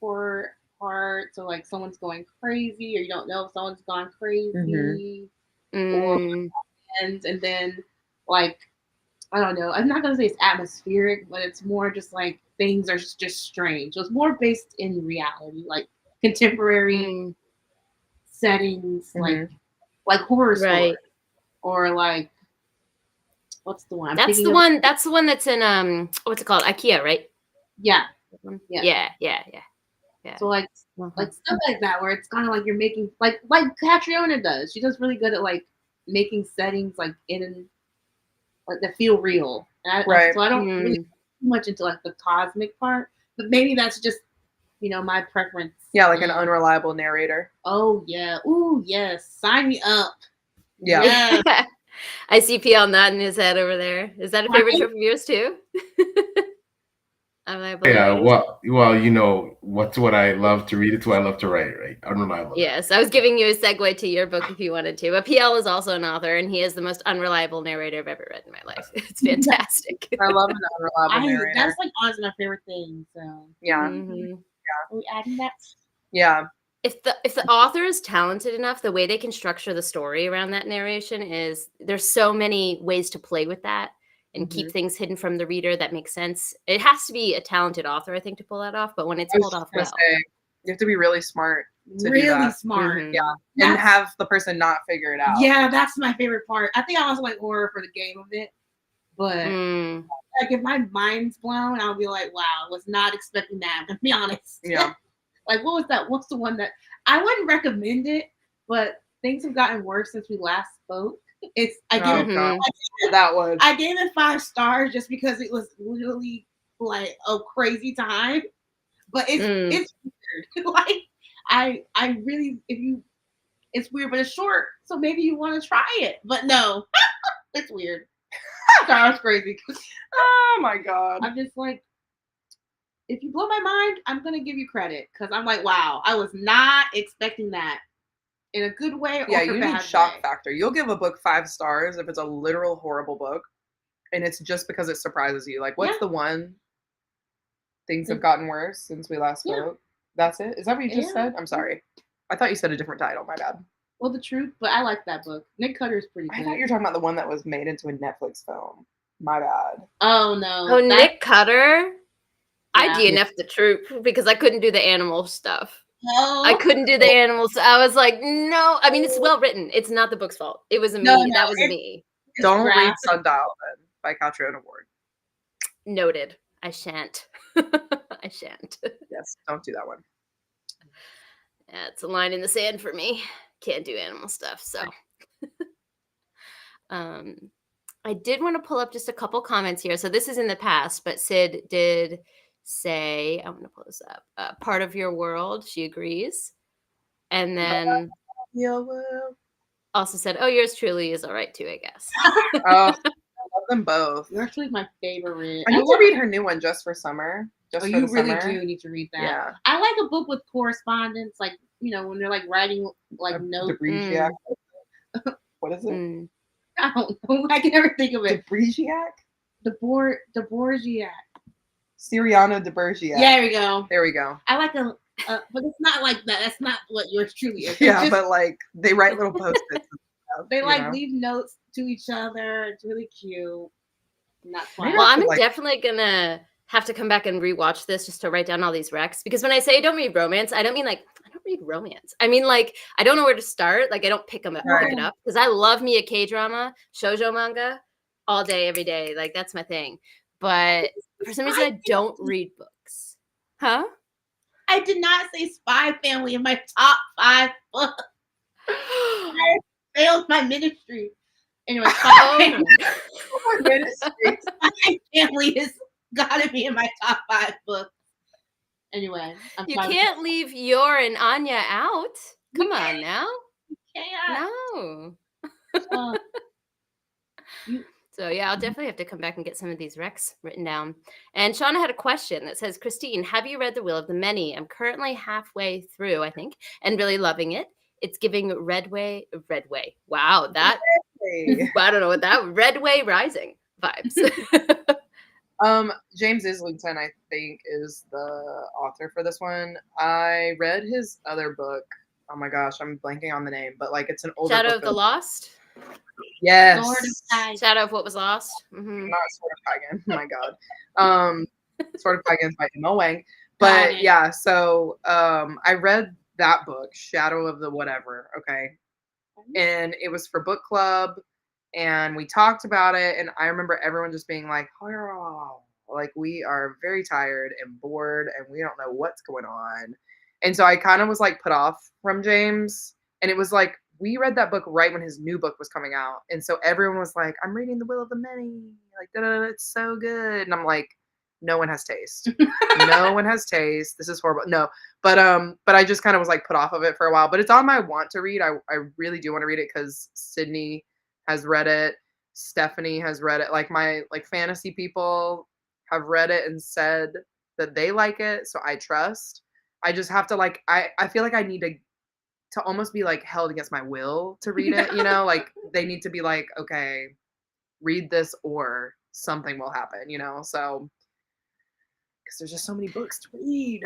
horror part. So like someone's going crazy, or you don't know if someone's gone crazy, or and then like I don't know. I'm not gonna say it's atmospheric, but it's more just like things are just strange. So it's more based in reality, like contemporary settings, like horror stories, or like what's the one? That's the one. That's the one that's in what's it called? IKEA, right? Yeah. Yeah. Yeah. So like stuff like that, where it's kind of like you're making like Catriona does. She does really good at like making settings like in like that feel real. So I don't really too much into like the cosmic part, but maybe that's just my preference. Yeah, like an unreliable narrator. Oh yeah, ooh yes, sign me up. Yeah. I see PL nodding his head over there. Is that a favorite trope of yours too? Yeah, well, what's what I love to read. It's what I love to write, right? Unreliable. Yes, I was giving you a segue to your book if you wanted to. But PL is also an author, and he is the most unreliable narrator I've ever read in my life. It's fantastic. I love an unreliable narrator. That's like honestly my favorite thing. So yeah, yeah. Are we adding that? Yeah. If the author is talented enough, the way they can structure the story around that narration is there's so many ways to play with that and keep things hidden from the reader that makes sense. It has to be a talented author, I think, to pull that off. But when it's pulled off well, you have to be really smart. Really smart. Yeah, and have the person not figure it out. Yeah, that's my favorite part. I think I also like horror for the game of it, but like if my mind's blown, I'll be like, wow, was not expecting that. I'm gonna be honest. Yeah. Like, what was that? What's the one that I wouldn't recommend it, but things have gotten worse since we last spoke. I gave it 5 stars just because it was really like a crazy time. But it's weird. Like I really it's weird, but it's short, so maybe you want to try it. But no, it's weird. Sorry, it's crazy. Oh my god! I'm just like, if you blow my mind, I'm gonna give you credit because I'm like, wow, I was not expecting that in a good way or you need shock factor. You'll give a book 5 stars if it's a literal horrible book, and it's just because it surprises you. Like, what's the one? Things have gotten worse since we last spoke. That's it? Is that what you just said? I'm sorry. I thought you said a different title. My bad. Well, The Truth, but I like that book. Nick Cutter's pretty good. I thought you were talking about the one that was made into a Netflix film. My bad. Oh, no. Oh, Nick Cutter? I DNF'd The Truth because I couldn't do the animal stuff. No. I couldn't do the animals. I was like, no. I mean, it's well written. It's not the book's fault. It was me. That was me. Don't read Sundial then by Catriona Ward. Noted. I shan't. I shan't. Yes, don't do that one. Yeah, it's a line in the sand for me. Can't do animal stuff. So, I did want to pull up just a couple comments here. So this is in the past, but Sid did say, I'm going to pull this up. Part of your world. She agrees, and then also said, "Oh, yours truly is all right too, I guess." I love them both. You're actually my favorite. I need to read her new one just for summer. You really do need to read that. Yeah. I like a book with correspondence, like when they're like writing like notes. What is it? I don't know. I can never think of it. Debregiac? Debregiac. Siriano de Bergerac. Yeah, there we go. I like but it's not like that. That's not what yours truly is. Yeah, but like they write little post-its. They leave notes to each other. It's really cute. Not fun. Well, I'm definitely gonna have to come back and rewatch this just to write down all these recs, because when I say I don't read romance, I don't mean like I don't read romance. I mean like I don't know where to start. Like I don't pick it up because I love me a K-drama, shoujo manga, all day, every day. Like that's my thing. But for some reason, I don't read books. Huh? I did not say Spy Family in my top 5 books. I failed my ministry. Anyway, Spy Family has got to be in my top 5 books. Anyway, you can't leave Yor and Anya out. Come on now. You can't. No. So yeah, I'll definitely have to come back and get some of these recs written down. And Shauna had a question that says, Christine, have you read The Will of the Many? I'm currently halfway through, I think, and really loving it. It's giving Redway. Wow, that I don't know what that Redway Rising vibes. James Islington, I think, is the author for this one. I read his other book. Oh my gosh, I'm blanking on the name, but like it's an older Shadow book of the Lost. Yes. Shadow of What Was Lost. Mm-hmm. Not Sword of Pagan. Oh my god. Sword of Pagan is by Emma Wang. But yeah, so I read that book, Shadow of the Whatever. Okay. And it was for book club, and we talked about it, and I remember everyone just being like, oh. Like, we are very tired and bored and we don't know what's going on. And so I kind of was like put off from James. And it was like, we read that book right when his new book was coming out. And so everyone was like, I'm reading The Will of the Many. Like, da-da-da, it's so good. And I'm like, no one has taste. No one has taste. This is horrible. No. But I just kind of was like put off of it for a while. But it's on my want to read. I really do want to read it because Sydney has read it. Stephanie has read it. Like, my like fantasy people have read it and said that they like it. So I trust. I just have to like I feel like I need to almost be like held against my will to read it, you know? Like, they need to be like, okay, read this or something will happen, you know? So, because there's just so many books to read.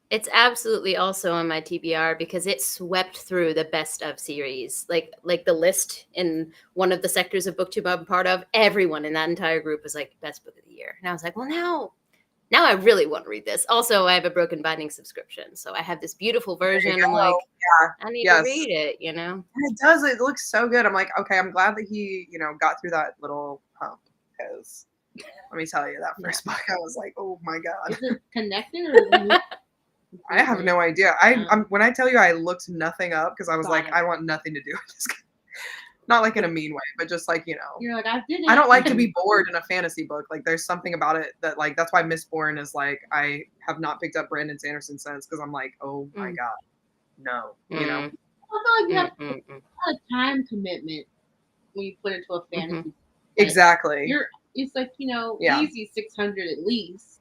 It's absolutely also on my TBR because it swept through the best of series. Like the list in one of the sectors of Booktube I'm part of, everyone in that entire group was like, best book of the year. And I was like, well, now I really want to read this. Also, I have a Broken Binding subscription. So I have this beautiful version. I'm like, I need to read it, you know? And it does. It looks so good. I'm like, okay, I'm glad that he, you know, got through that little hump because let me tell you, that first book, I was like, oh my God. Is it connected or I have no idea. I'm when I tell you I looked nothing up because I was like, I want nothing to do with this. Not like in a mean way, but just like, you know. You're like, I didn't. I don't like to be bored in a fantasy book. Like, there's something about it that, like, that's why Mistborn is like, I have not picked up Brandon Sanderson since because I'm like, oh my God, no, you know. I feel like you have a time commitment when you put into a fantasy. Like, exactly. It's like, you know, easy 600 at least.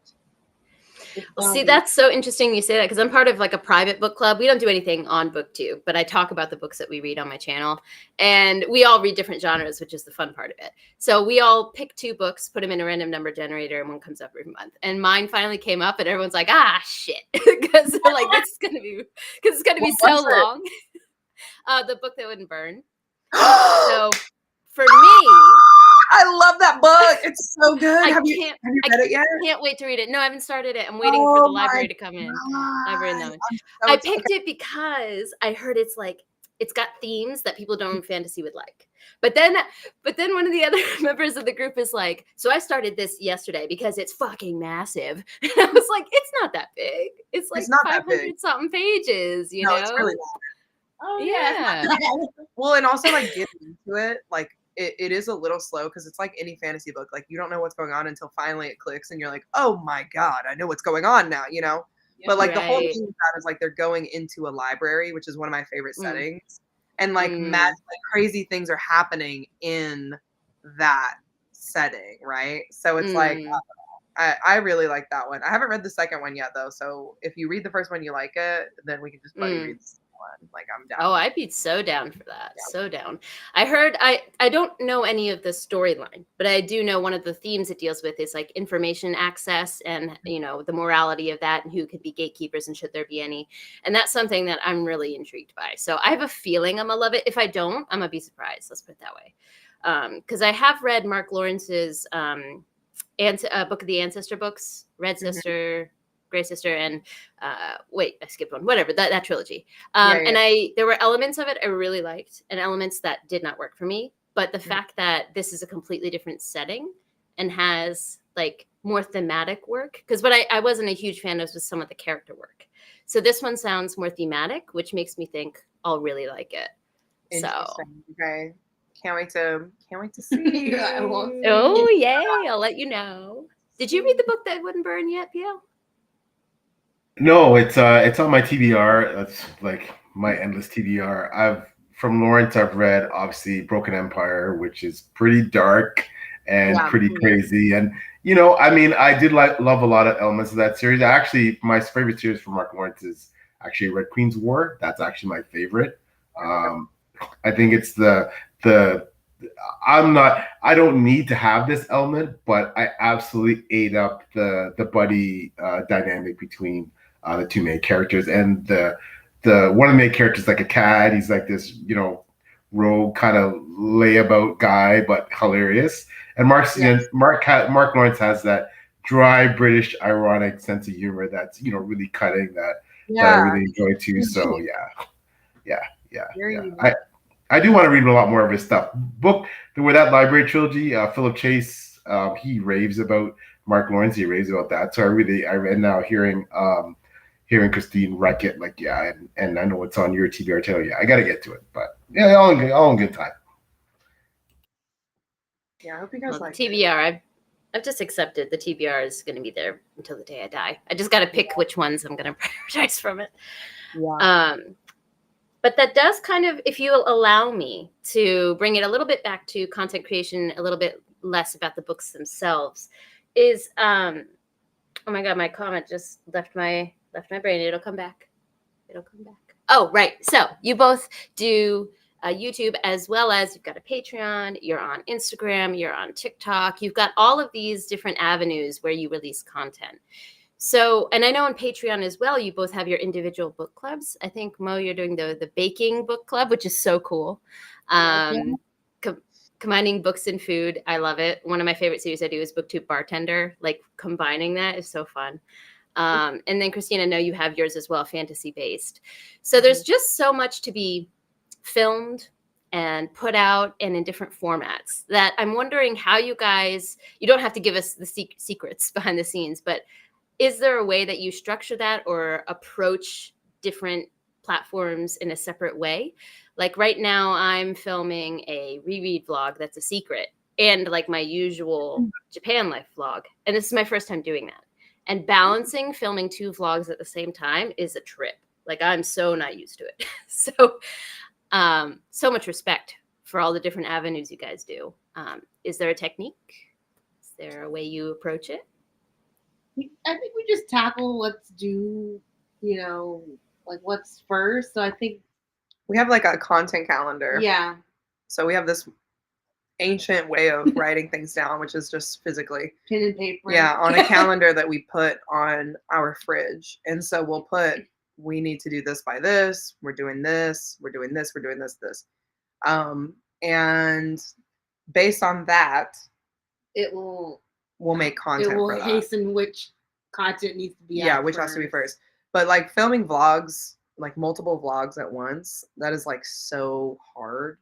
Well, see, that's so interesting you say that because I'm part of like a private book club. We don't do anything on Booktube, but I talk about the books that we read on my channel. And we all read different genres, which is the fun part of it. So we all pick 2 books, put them in a random number generator, and one comes up every month. And mine finally came up, and everyone's like, shit. Because they're like, this is going to be, because it's going to be so long. The Book That Wouldn't Burn. So for me... I love that book. It's so good. Have you read it yet? I can't wait to read it. No, I haven't started it. I'm waiting for the library to come in. Library known. I picked it because I heard it's got themes that people don't in fantasy would like. But then one of the other members of the group is like, so I started this yesterday because it's fucking massive. And I was like, it's not that big. It's like 500 something pages, you know? It's really long. Oh yeah. Well, and also like getting into it, like it is a little slow because it's like any fantasy book. Like, you don't know what's going on until finally it clicks and you're like, oh my God, I know what's going on now, you know? But like the whole thing of that is like they're going into a library, which is one of my favorite settings. And like crazy things are happening in that setting, right? So it's like, I really like that one. I haven't read the second one yet though. So if you read the first one, you like it, then we can just buddy read the second one. Like, I'm down. Oh, I'd be so down for that. Yeah. So down. I heard, I don't know any of the storyline, but I do know one of the themes it deals with is like information access and, you know, the morality of that and who could be gatekeepers and should there be any. And that's something that I'm really intrigued by. So I have a feeling I'm gonna love it. If I don't, I'm gonna be surprised. Let's put it that way. Because I have read Mark Lawrence's Book of the Ancestor books, Red Sister, Grey Sister, and I skipped one. Whatever, that trilogy. And there were elements of it I really liked, and elements that did not work for me. But the fact that this is a completely different setting and has like more thematic work, because what I wasn't a huge fan of was some of the character work. So this one sounds more thematic, which makes me think I'll really like it. So okay. Can't wait to see. Oh yay! I'll let you know. Did you read the Book That Wouldn't Burn yet, PL? No, it's on my TBR. That's like my endless TBR. From Lawrence, I've read obviously Broken Empire, which is pretty dark and pretty crazy. And you know, I mean, I did love a lot of elements of that series. Actually, my favorite series from Mark Lawrence is actually Red Queen's War. That's actually my favorite. I think it's I don't need to have this element, but I absolutely ate up the buddy dynamic between the 2 main characters, and the one of the main characters like a cad. He's like this, you know, rogue kind of layabout guy, but hilarious. And Mark Lawrence has that dry British ironic sense of humor that's, you know, really cutting that I really enjoy too. So yeah. I do want to read a lot more of his stuff. With that library trilogy, Philip Chase, he raves about Mark Lawrence raised about that. So I read now hearing Christine wreck it, like, yeah, and I know it's on your TBR tale. Yeah, I got to get to it, but yeah, all in good time. Yeah, I hope you guys like TBR. I've just accepted the TBR is going to be there until the day I die. I just got to pick which ones I'm going to prioritize from it. Yeah. But that does kind of, if you allow me to bring it a little bit back to content creation, a little bit less about the books themselves, is oh my God, my comment just left my brain. It'll come back. Oh, right. So you both do YouTube, as well as you've got a Patreon, you're on Instagram, you're on TikTok. You've got all of these different avenues where you release content. So, and I know on Patreon as well, you both have your individual book clubs. I think, Mo, you're doing the baking book club, which is so cool. Combining books and food. I love it. One of my favorite series I do is Booktube Bartender. Like, combining that is so fun. And then, Christine, I know you have yours as well, fantasy based. So there's just so much to be filmed and put out and in different formats that I'm wondering how you guys, you don't have to give us the secrets behind the scenes, but is there a way that you structure that or approach different platforms in a separate way? Like right now I'm filming a reread vlog that's a secret, and like my usual Japan life vlog. And this is my first time doing that. And balancing filming 2 vlogs at the same time is a trip. Like I'm so not used to it. So much respect for all the different avenues you guys do. Is there a technique? Is there a way you approach it? I think we just tackle what's due, like what's first. So I think we have like a content calendar. Yeah. So we have this ancient way of writing things down, which is just physically pen and paper. Yeah, on a calendar that we put on our fridge. And so we'll put, we need to do this by this. We're doing this. We're doing this. We're doing this. And based on that, we'll make content. It will for that. hasten which content needs to be out. Yeah, which has to be first. But like filming vlogs, like multiple vlogs at once, that is like so hard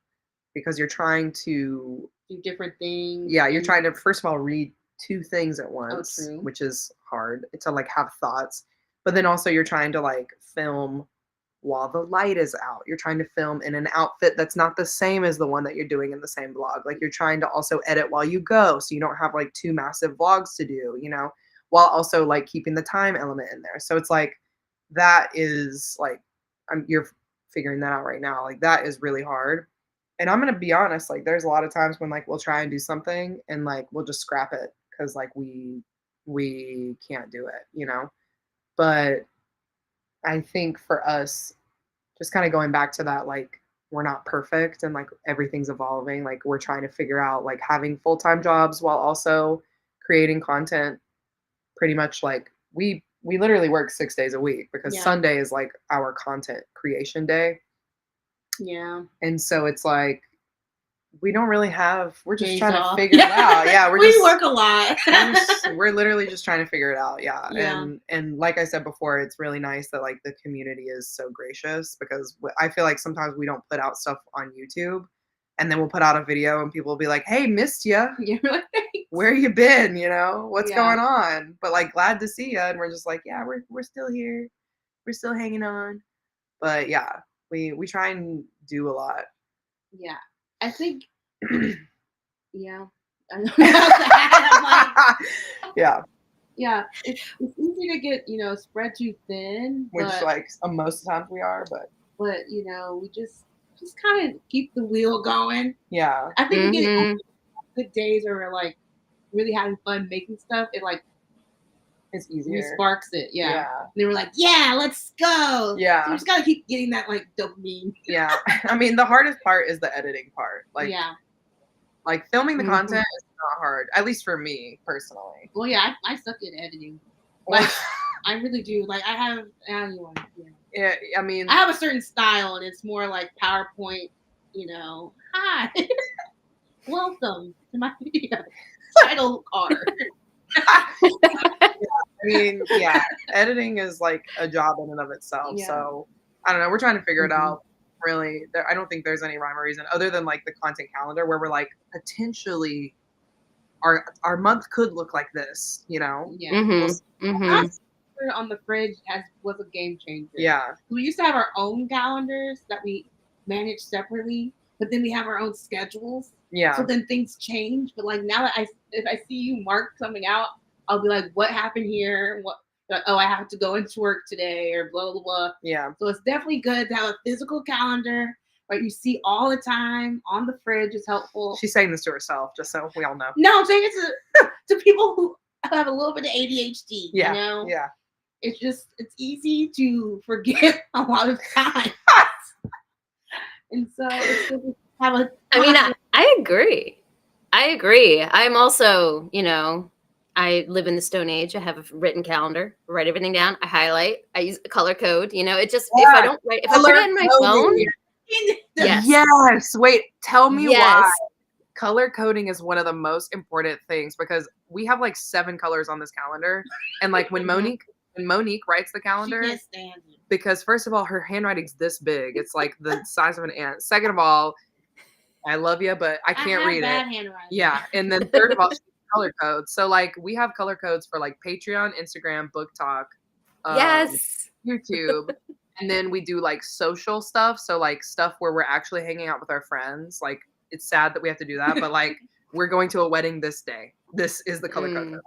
because you're trying to do different things. Yeah, you're trying to first of all read 2 things at once, which is hard. It's to like have thoughts, but then also you're trying to like film while the light is out. You're trying to film in an outfit that's not the same as the one that you're doing in the same vlog. Like you're trying to also edit while you go, so you don't have like 2 massive vlogs to do, while also like keeping the time element in there. So it's like that is like you're figuring that out right now. Like that is really hard. And I'm gonna be honest, like there's a lot of times when like we'll try and do something and like we'll just scrap it because like we can't do it, But I think for us, just kind of going back to that, like we're not perfect and like everything's evolving. Like we're trying to figure out like having full-time jobs while also creating content. Pretty much like we literally work 6 days a week because Sunday is like our content creation day. Yeah. And so it's like we don't really have. We're just trying to figure it out. Yeah, we work a lot. we're literally just trying to figure it out. Yeah. And like I said before, it's really nice that like the community is so gracious because I feel like sometimes we don't put out stuff on YouTube, and then we'll put out a video and people will be like, "Hey, missed ya. Where you been? What's going on?" But like, glad to see you. And we're just like, yeah, we're still here. We're still hanging on. But yeah, we try and do a lot. Yeah. I think, yeah. Yeah. Yeah. It's easy to get, spread too thin. Which like most of the times we are, but we just kind of keep the wheel going. Yeah. I think we get good days where we're like really having fun making stuff. It like it's easier. It sparks it. Yeah. And they were like, yeah, let's go. Yeah. So we just gotta keep getting that like dopamine. Yeah. I mean, the hardest part is the editing part. Like, like filming the content is not hard, at least for me personally. Well, yeah, I suck at editing. Like, I really do. Like, I have anyone. Yeah. I mean, I have a certain style, and it's more like PowerPoint. Hi, welcome to my video title card. I mean, yeah, editing is like a job in and of itself. Yeah. So I don't know. We're trying to figure it out. Really, I don't think there's any rhyme or reason other than like the content calendar where we're like potentially our month could look like this, you know. Yeah. Mm-hmm. On the fridge was a game changer. Yeah. We used to have our own calendars that we managed separately, but then we have our own schedules. Yeah. So then things change. But like now that if I see you mark something out, I'll be like, what happened here? What? Like, oh, I have to go into work today, or blah blah blah. Yeah. So it's definitely good to have a physical calendar, right? You see all the time on the fridge is helpful. She's saying this to herself, just so we all know. No, I'm saying it to people who have a little bit of ADHD. Yeah. You know? Yeah. It's easy to forget a lot of time. And so it's good to have a. I mean, I agree. I'm also, I live in the Stone Age. I have a written calendar, write everything down. I highlight. I use a color code. It just, if I don't write, if I put it in my phone. Yes. Wait, tell me why. Color coding is one of the most important things because we have like 7 colors on this calendar. And like when Monique writes the calendar, she can't stand it. Because first of all, her handwriting's this big. It's like the size of an ant. Second of all, I love you, but I can't read bad it. Handwriting. Yeah. And then third of all, she color codes. So like we have color codes for like Patreon, Instagram, Book Talk, Yes. YouTube. And then we do like social stuff. So like stuff where we're actually hanging out with our friends. Like it's sad that we have to do that, but like we're going to a wedding this day. This is the color code.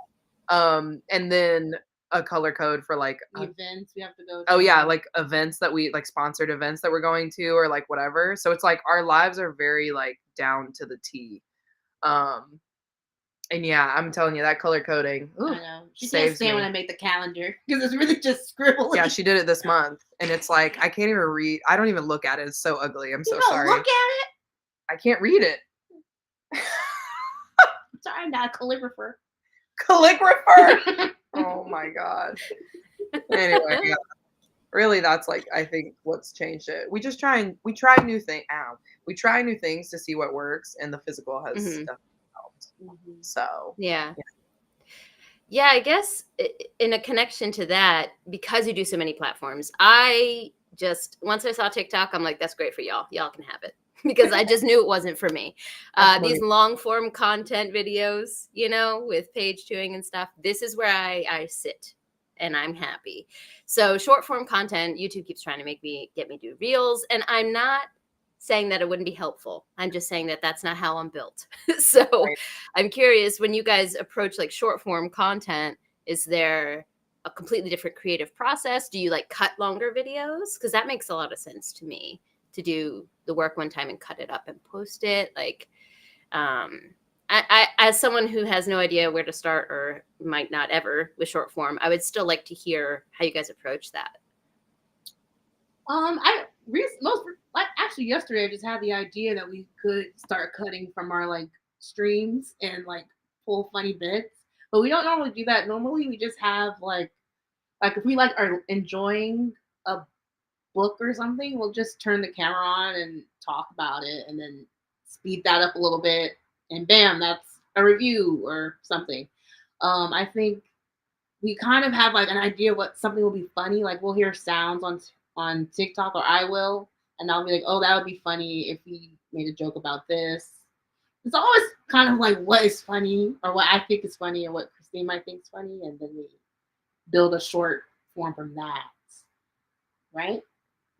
And then a color code for like events we have to go to. Oh yeah, like events that we like sponsored events that we're going to or like whatever. So it's like our lives are very like down to the T. And yeah, I'm telling you that color coding. Ooh, I know. She can't stand when I make the calendar because it's really just scribbling. Yeah, she did it this month, and it's like I can't even read. I don't even look at it. It's so ugly. I'm so sorry. Look at it. I can't read it. Sorry, I'm not a calligrapher. Calligrapher. Oh my god. Anyway, yeah. Really, that's like I think what's changed it. We try new things. We try new things to see what works, and the physical has definitely helped. So yeah, I guess in a connection to that, because you do so many platforms, I just once I saw TikTok, I'm like, that's great for y'all. Y'all can have it. Because I just knew it wasn't for me. These long form content videos, with page chewing and stuff, this is where I sit and I'm happy. So short form content, YouTube keeps trying to get me do reels. And I'm not saying that it wouldn't be helpful. I'm just saying that that's not how I'm built. So right. I'm curious, when you guys approach like short form content, is there a completely different creative process? Do you like cut longer videos? Because that makes a lot of sense to me. To do the work one time and cut it up and post it. Like, I as someone who has no idea where to start or might not ever with short form, I would still like to hear how you guys approach that. Actually yesterday I just had the idea that we could start cutting from our like streams and like pull funny bits, but we don't normally do that. Normally we just have like if we like are enjoying a book or something, we'll just turn the camera on and talk about it and then speed that up a little bit and bam, that's a review or something. I think we kind of have like an idea what something will be funny. Like we'll hear sounds on TikTok, or I will, and I'll be like, oh, that would be funny if we made a joke about this. It's always kind of like what is funny or what I think is funny or what Christine might think is funny, and then we build a short form from that. Right?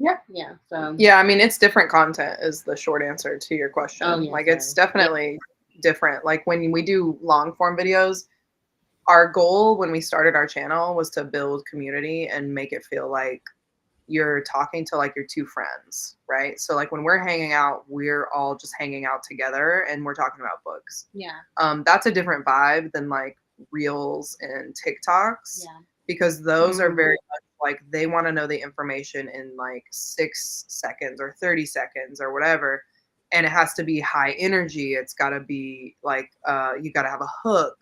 Yeah. So yeah, I mean, it's different content is the short answer to your question. Oh, yeah, like it's definitely different. Like when we do long form videos, our goal when we started our channel was to build community and make it feel like you're talking to like your two friends, right? So like when we're hanging out, we're all just hanging out together and we're talking about books. Yeah. That's a different vibe than like reels and TikToks. Yeah. Because those are very much like they want to know the information in like 6 seconds or 30 seconds or whatever. And it has to be high energy. It's got to be like, you got to have a hook.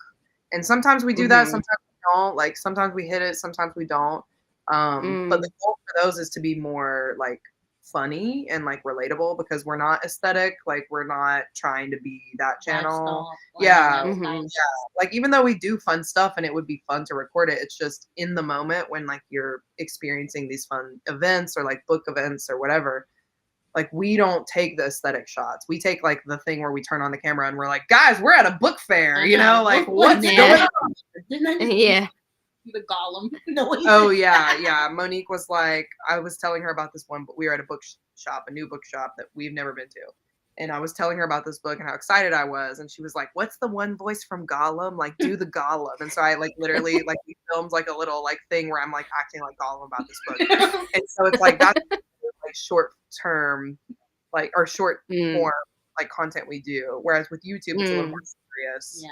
And sometimes we do that. Sometimes we don't. Like sometimes we hit it. Sometimes we don't. But the goal for those is to be more like funny and like relatable because we're not aesthetic. Like we're not trying to be that channel. Yeah. Like even though we do fun stuff and it would be fun to record it, it's just in the moment when like you're experiencing these fun events or like book events or whatever. like, we don't take the aesthetic shots. We take like the thing where we turn on the camera and we're like, guys, we're at a book fair, you know, like what's going on? Yeah. The Gollum noise. Oh yeah. Monique was like, I was telling her about this one, but we were at a bookshop, a new bookshop that we've never been to. And I was telling her about this book and how excited I was. And she was like, what's the one voice from Gollum? Like, do the Gollum. And so I like literally like we filmed like a little like thing where I'm like acting like Gollum about this book. And so it's like that's like short term, like or short form like content we do. Whereas with YouTube, it's a little more serious. Yeah.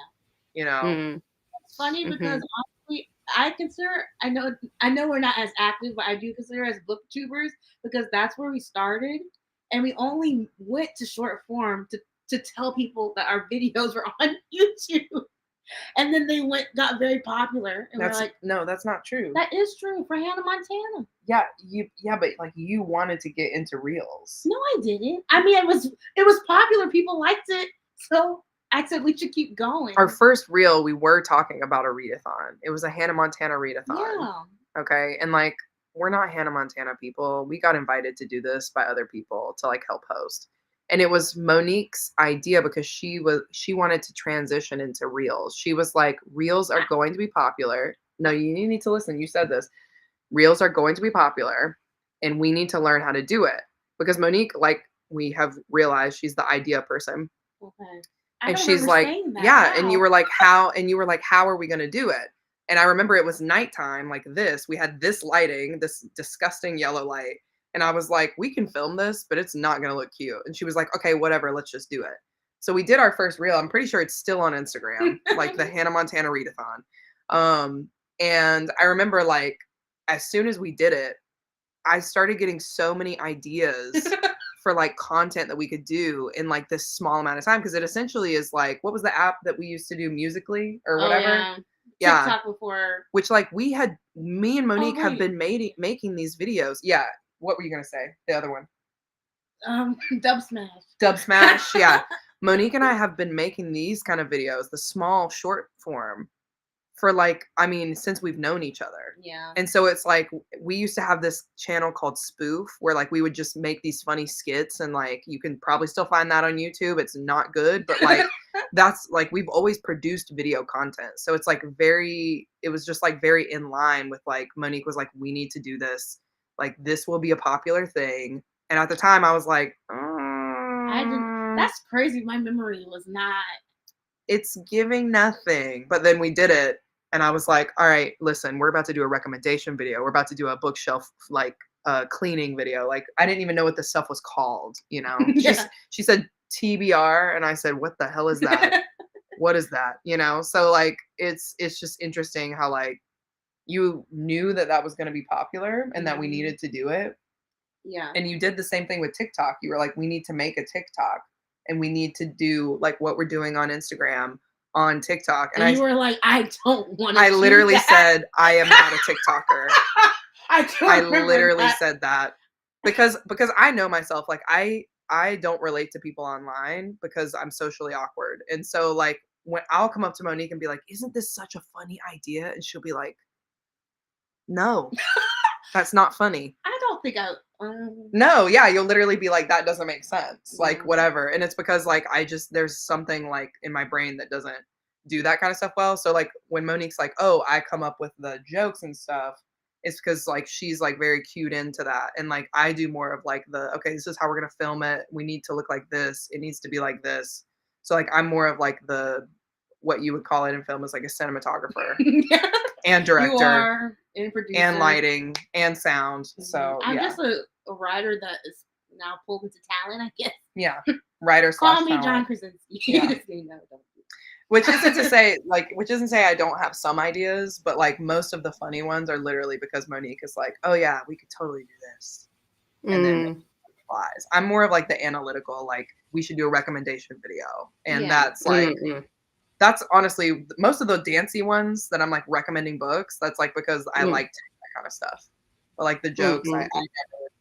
You know. It's funny because honestly, I know we're not as active, but I do consider us booktubers because that's where we started. And we only went to short form to tell people that our videos were on YouTube. And then they got very popular. And we're like, no, that's not true. That is true for Hannah Montana. Yeah, but like you wanted to get into Reels. No, I didn't. I mean, it was popular. People liked it. So I said we should keep going. Our first reel, we were talking about a readathon. It was a Hannah Montana readathon. Yeah. Okay. And like, we're not Hannah Montana people. We got invited to do this by other people to like help host. And it was Monique's idea because she wanted to transition into Reels. She was like, Reels are going to be popular. No, you need to listen. You said this. Reels are going to be popular and we need to learn how to do it. Because Monique, like we have realized, she's the idea person. Okay. And she's like, yeah. And you were like, how? And you were like, how are we going to do it? And I remember it was nighttime like this. We had this lighting, this disgusting yellow light. And I was like, we can film this, but it's not going to look cute. And she was like, okay, whatever. Let's just do it. So we did our first reel. I'm pretty sure it's still on Instagram, like the Hannah Montana readathon. And I remember like, as soon as we did it, I started getting so many ideas for like content that we could do in like this small amount of time. Cause it essentially is like, what was the app that we used to do Musically or whatever? Yeah. TikTok before. Which like me and Monique have been making these videos. Yeah. What were you going to say? The other one. Dub Smash. Dub Smash. Yeah. Monique and I have been making these kind of videos, the small short form for like, I mean, since we've known each other. Yeah. And so it's like, we used to have this channel called Spoof where like we would just make these funny skits and like, you can probably still find that on YouTube. It's not good, but like, that's like, we've always produced video content. So it's like it was just like very in line with like, Monique was like, we need to do this. Like, this will be a popular thing. And at the time I was like, that's crazy. My memory was not. It's giving nothing. But then we did it. And I was like, all right, listen, we're about to do a recommendation video. We're about to do a bookshelf, like cleaning video. Like, I didn't even know what this stuff was called, you know? Yeah. She said TBR. And I said, what the hell is that? What is that? You know? So like, it's just interesting how like you knew that was going to be popular and that we needed to do it. Yeah. And you did the same thing with TikTok. You were like, we need to make a TikTok and we need to do like what we're doing on Instagram on TikTok. And you were like, I don't want to. I literally said, I am not a TikToker. I literally said that because I know myself. Like I don't relate to people online because I'm socially awkward. And so like when I'll come up to Monique and be like, isn't this such a funny idea? And she'll be like, no, that's not funny. I don't think No, yeah, you'll literally be like, that doesn't make sense. Like, whatever. And it's because, like, there's something, like, in my brain that doesn't do that kind of stuff well. So, like, when Monique's like, oh, I come up with the jokes and stuff, it's because, like, she's, like, very cued into that. And, like, I do more of, like, okay, this is how we're going to film it. We need to look like this. It needs to be like this. So, like, I'm more of, like, what you would call it in film is, like, a cinematographer. And director. You are. And producer. And lighting and sound. So I'm just a writer that is now pulled into talent, I guess. Yeah. Writer Call me talent. John Krasinski. Yeah. Which isn't to say I don't have some ideas, but like most of the funny ones are literally because Monique is like, oh yeah, we could totally do this. And then it flies. I'm more of like the analytical, like we should do a recommendation video. And that's like that's honestly most of the dancey ones that I'm like recommending books. That's like because I like that kind of stuff. But like the jokes, I never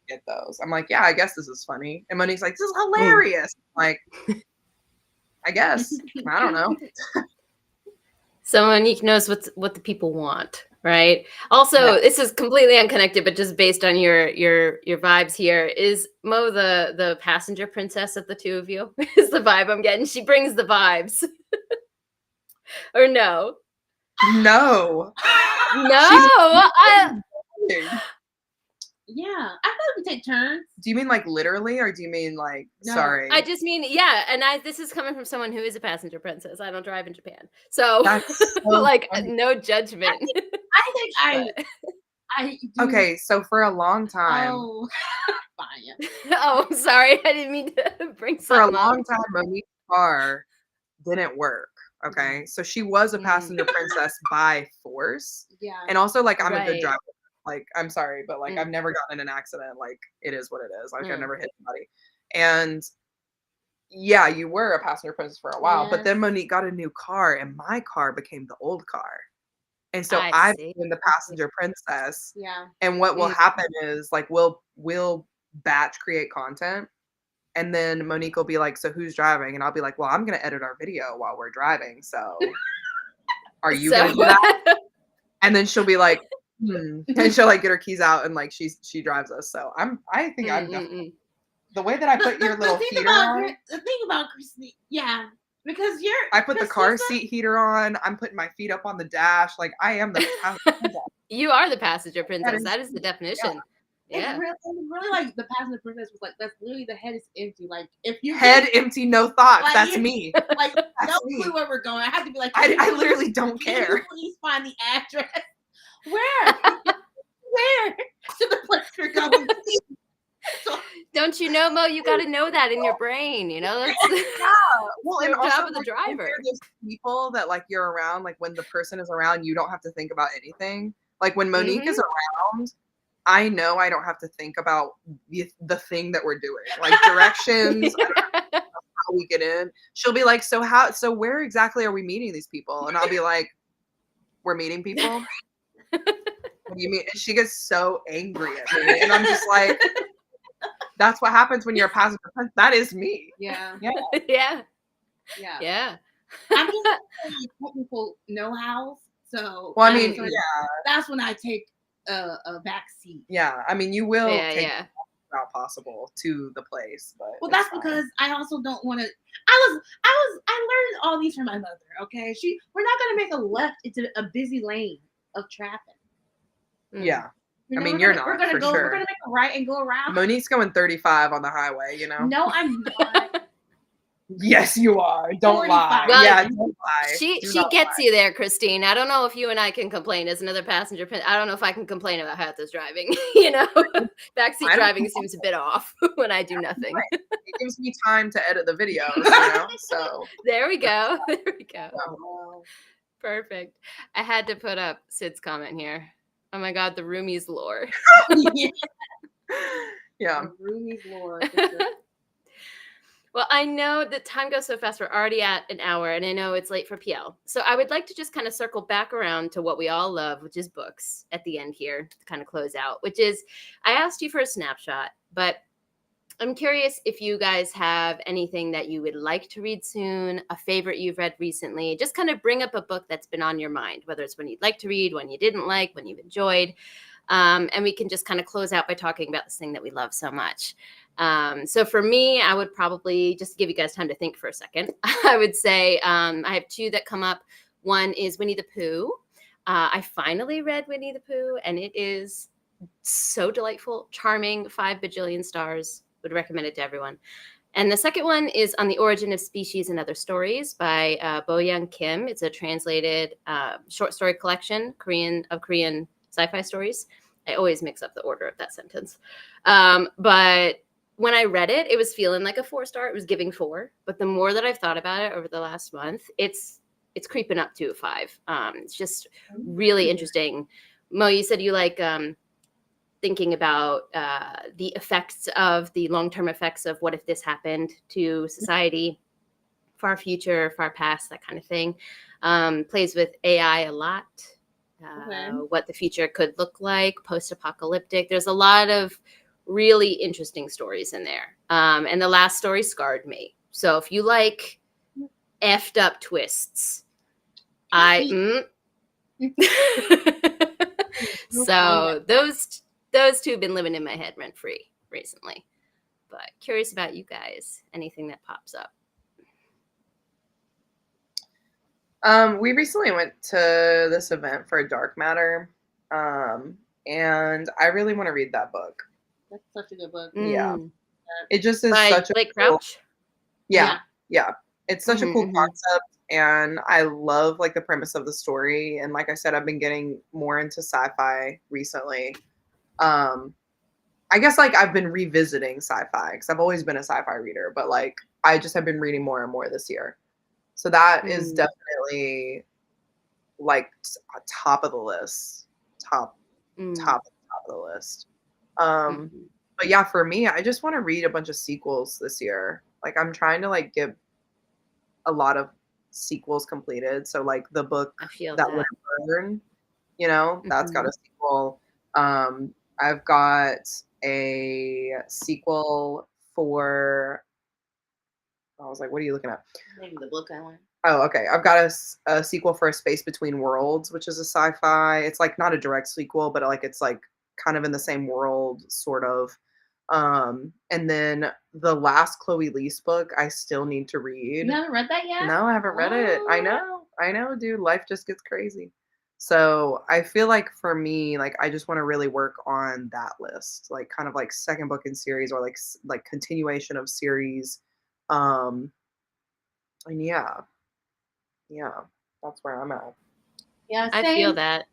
get those. I'm like, yeah, I guess this is funny. And Monique's like, this is hilarious. Like, I guess. I don't know. So Monique knows what the people want. Right. Also, this is completely unconnected, but just based on your vibes here, is Mo the passenger princess of the two of you? Is the vibe I'm getting? She brings the vibes, or no? No. No. Yeah, I thought we take turns. Do you mean like literally, or do you mean like No. sorry? I just mean and this is coming from someone who is a passenger princess. I don't drive in Japan, so, so like funny. no judgment. I think I do. Okay, so for a long time. Oh, fine. Oh, sorry, I didn't mean to bring For a something long up. time, Monique's car didn't work. Okay, so she was a passenger princess by force. Yeah. And also, like, I'm a good Right. driver. Like, I'm sorry, but like, I've never gotten in an accident. Like, it is what it is. Like, I've never hit anybody. And yeah, you were a passenger princess for a while, but then Monique got a new car, and my car became the old car. And so I've been the passenger princess. Yeah. And what will happen is like we'll batch create content, and then Monique will be like, "So who's driving?" And I'll be like, "Well, I'm gonna edit our video while we're driving. So are you gonna do that?" And then she'll be like, and she'll like get her keys out and like she drives us. So I think I'm definitely the way that I put your little heater on. The thing about Christine, because I put the car seat heater on. I'm putting my feet up on the dash. Like I am the passenger princess. You are the passenger princess. That is the definition. Yeah. Really like the passenger princess was like, that's literally the head is empty. Like if you empty, no thoughts. Like, that's me. Like no clue where we're going. I have to be like, I literally don't care. Please find the address. Where? Where to the place we're going? Don't you know, Mo? You got to know that in your brain. You know, that's well, the and also job of the driver. There's people that like you're around. Like when the person is around, you don't have to think about anything. Like when Monique is around, I know I don't have to think about the thing that we're doing, like directions. I don't have to think about how we get in. She'll be like, so where exactly are we meeting these people? And I'll be like, we're meeting people. What do you mean? And she gets so angry at me, and I'm just like, that's what happens when you're a passenger princess. That is me. Yeah. I'm just technical know-how. So well, I mean, that's when I take a back seat. Yeah, I mean, you will take the route possible to the place, but that's fine. Because I also don't want to. I learned all these from my mother. Okay, we're not gonna make a left into a busy lane of traffic. Yeah. I mean, you're not. We're gonna make a right and go around. Monique's going 35 on the highway. You know. No, I'm not. Yes, you are. Don't lie. Well, don't lie. She gets you there, Christine. I don't know if you and I can complain as another passenger. I don't know if I can complain about Hatha's driving. You know, backseat driving seems a bit off when I do nothing. Right. It gives me time to edit the videos. You know, so there we go. There we go. Perfect. I had to put up Sid's comment here. Oh my God, the Roomies lore. Yeah. The Roomies lore. Well, I know that time goes so fast. We're already at an hour, and I know it's late for PL. So I would like to just kind of circle back around to what we all love, which is books at the end here to kind of close out, which is I asked you for a snapshot, but I'm curious if you guys have anything that you would like to read soon, a favorite you've read recently. Just kind of bring up a book that's been on your mind, whether it's one you'd like to read, one you didn't like, one you've enjoyed. And we can just kind of close out by talking about this thing that we love so much. So for me, I would probably just give you guys time to think for a second. I would say I have two that come up. One is Winnie the Pooh. I finally read Winnie the Pooh, and it is so delightful, charming, 5 bajillion stars. Would recommend it to everyone. And the second one is On the Origin of Species and Other Stories by Bo-young Kim. It's a translated short story collection, Korean sci-fi stories. I always mix up the order of that sentence. But when I read it, it was feeling like a 4-star. It was giving 4. But the more that I've thought about it over the last month, it's creeping up to a 5. It's just really interesting. Mo, you said you like thinking about the effects of the long-term effects of what if this happened to society, far future, far past, that kind of thing. Plays with AI a lot. What the future could look like, post-apocalyptic. There's a lot of really interesting stories in there. And the last story scarred me. So if you like effed up twists, So those two have been living in my head rent free recently. But curious about you guys. Anything that pops up? We recently went to this event for Dark Matter, and I really want to read that book. That's such a good book. Yeah, it just is By such a Blake cool, Crouch. yeah. It's such a cool concept, and I love like the premise of the story. And like I said, I've been getting more into sci-fi recently. I guess like I've been revisiting sci-fi because I've always been a sci-fi reader, but like I just have been reading more and more this year. So that is definitely like top of the list, top of the list. But yeah, for me, I just want to read a bunch of sequels this year. Like I'm trying to like get a lot of sequels completed. So like the book that would burn, you know, that's got a sequel. I've got a sequel for. I was like, what are you looking at? Maybe the book I want. Oh, okay. I've got a sequel for A Space Between Worlds, which is a sci-fi. It's like not a direct sequel, but like it's like kind of in the same world, sort of. And then the last Chloe Lease book, I still need to read. You haven't read that yet? No, I haven't read it. I know, dude. Life just gets crazy. So I feel like for me, like I just want to really work on that list, like kind of like second book in series or like continuation of series. And yeah, that's where I'm at. Yeah, I feel that.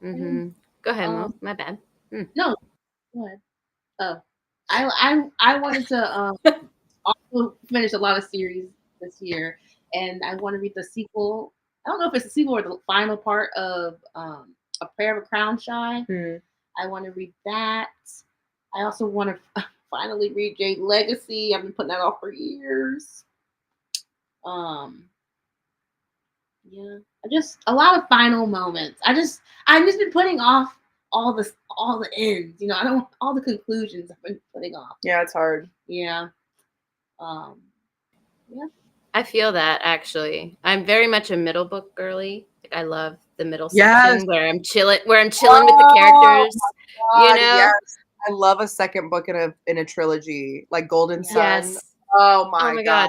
Go ahead, Mo. My bad. No, go ahead. Oh, I wanted to also finish a lot of series this year, and I want to read the sequel. I don't know if it's a sequel or the final part of A Prayer of a Crown Shy. I want to read that. I also want to finally read Jade Legacy. I've been putting that off for years. Yeah, just a lot of final moments. I've just been putting off all the ends. You know, I don't want all the conclusions. I've been putting off. Yeah, it's hard. Yeah. Yeah. I feel that actually. I'm very much a middle book girly. Like, I love the middle section where I'm chilling with the characters. God, you know? Yes. I love a second book in a trilogy, like Golden Sun. Yes. Oh my God.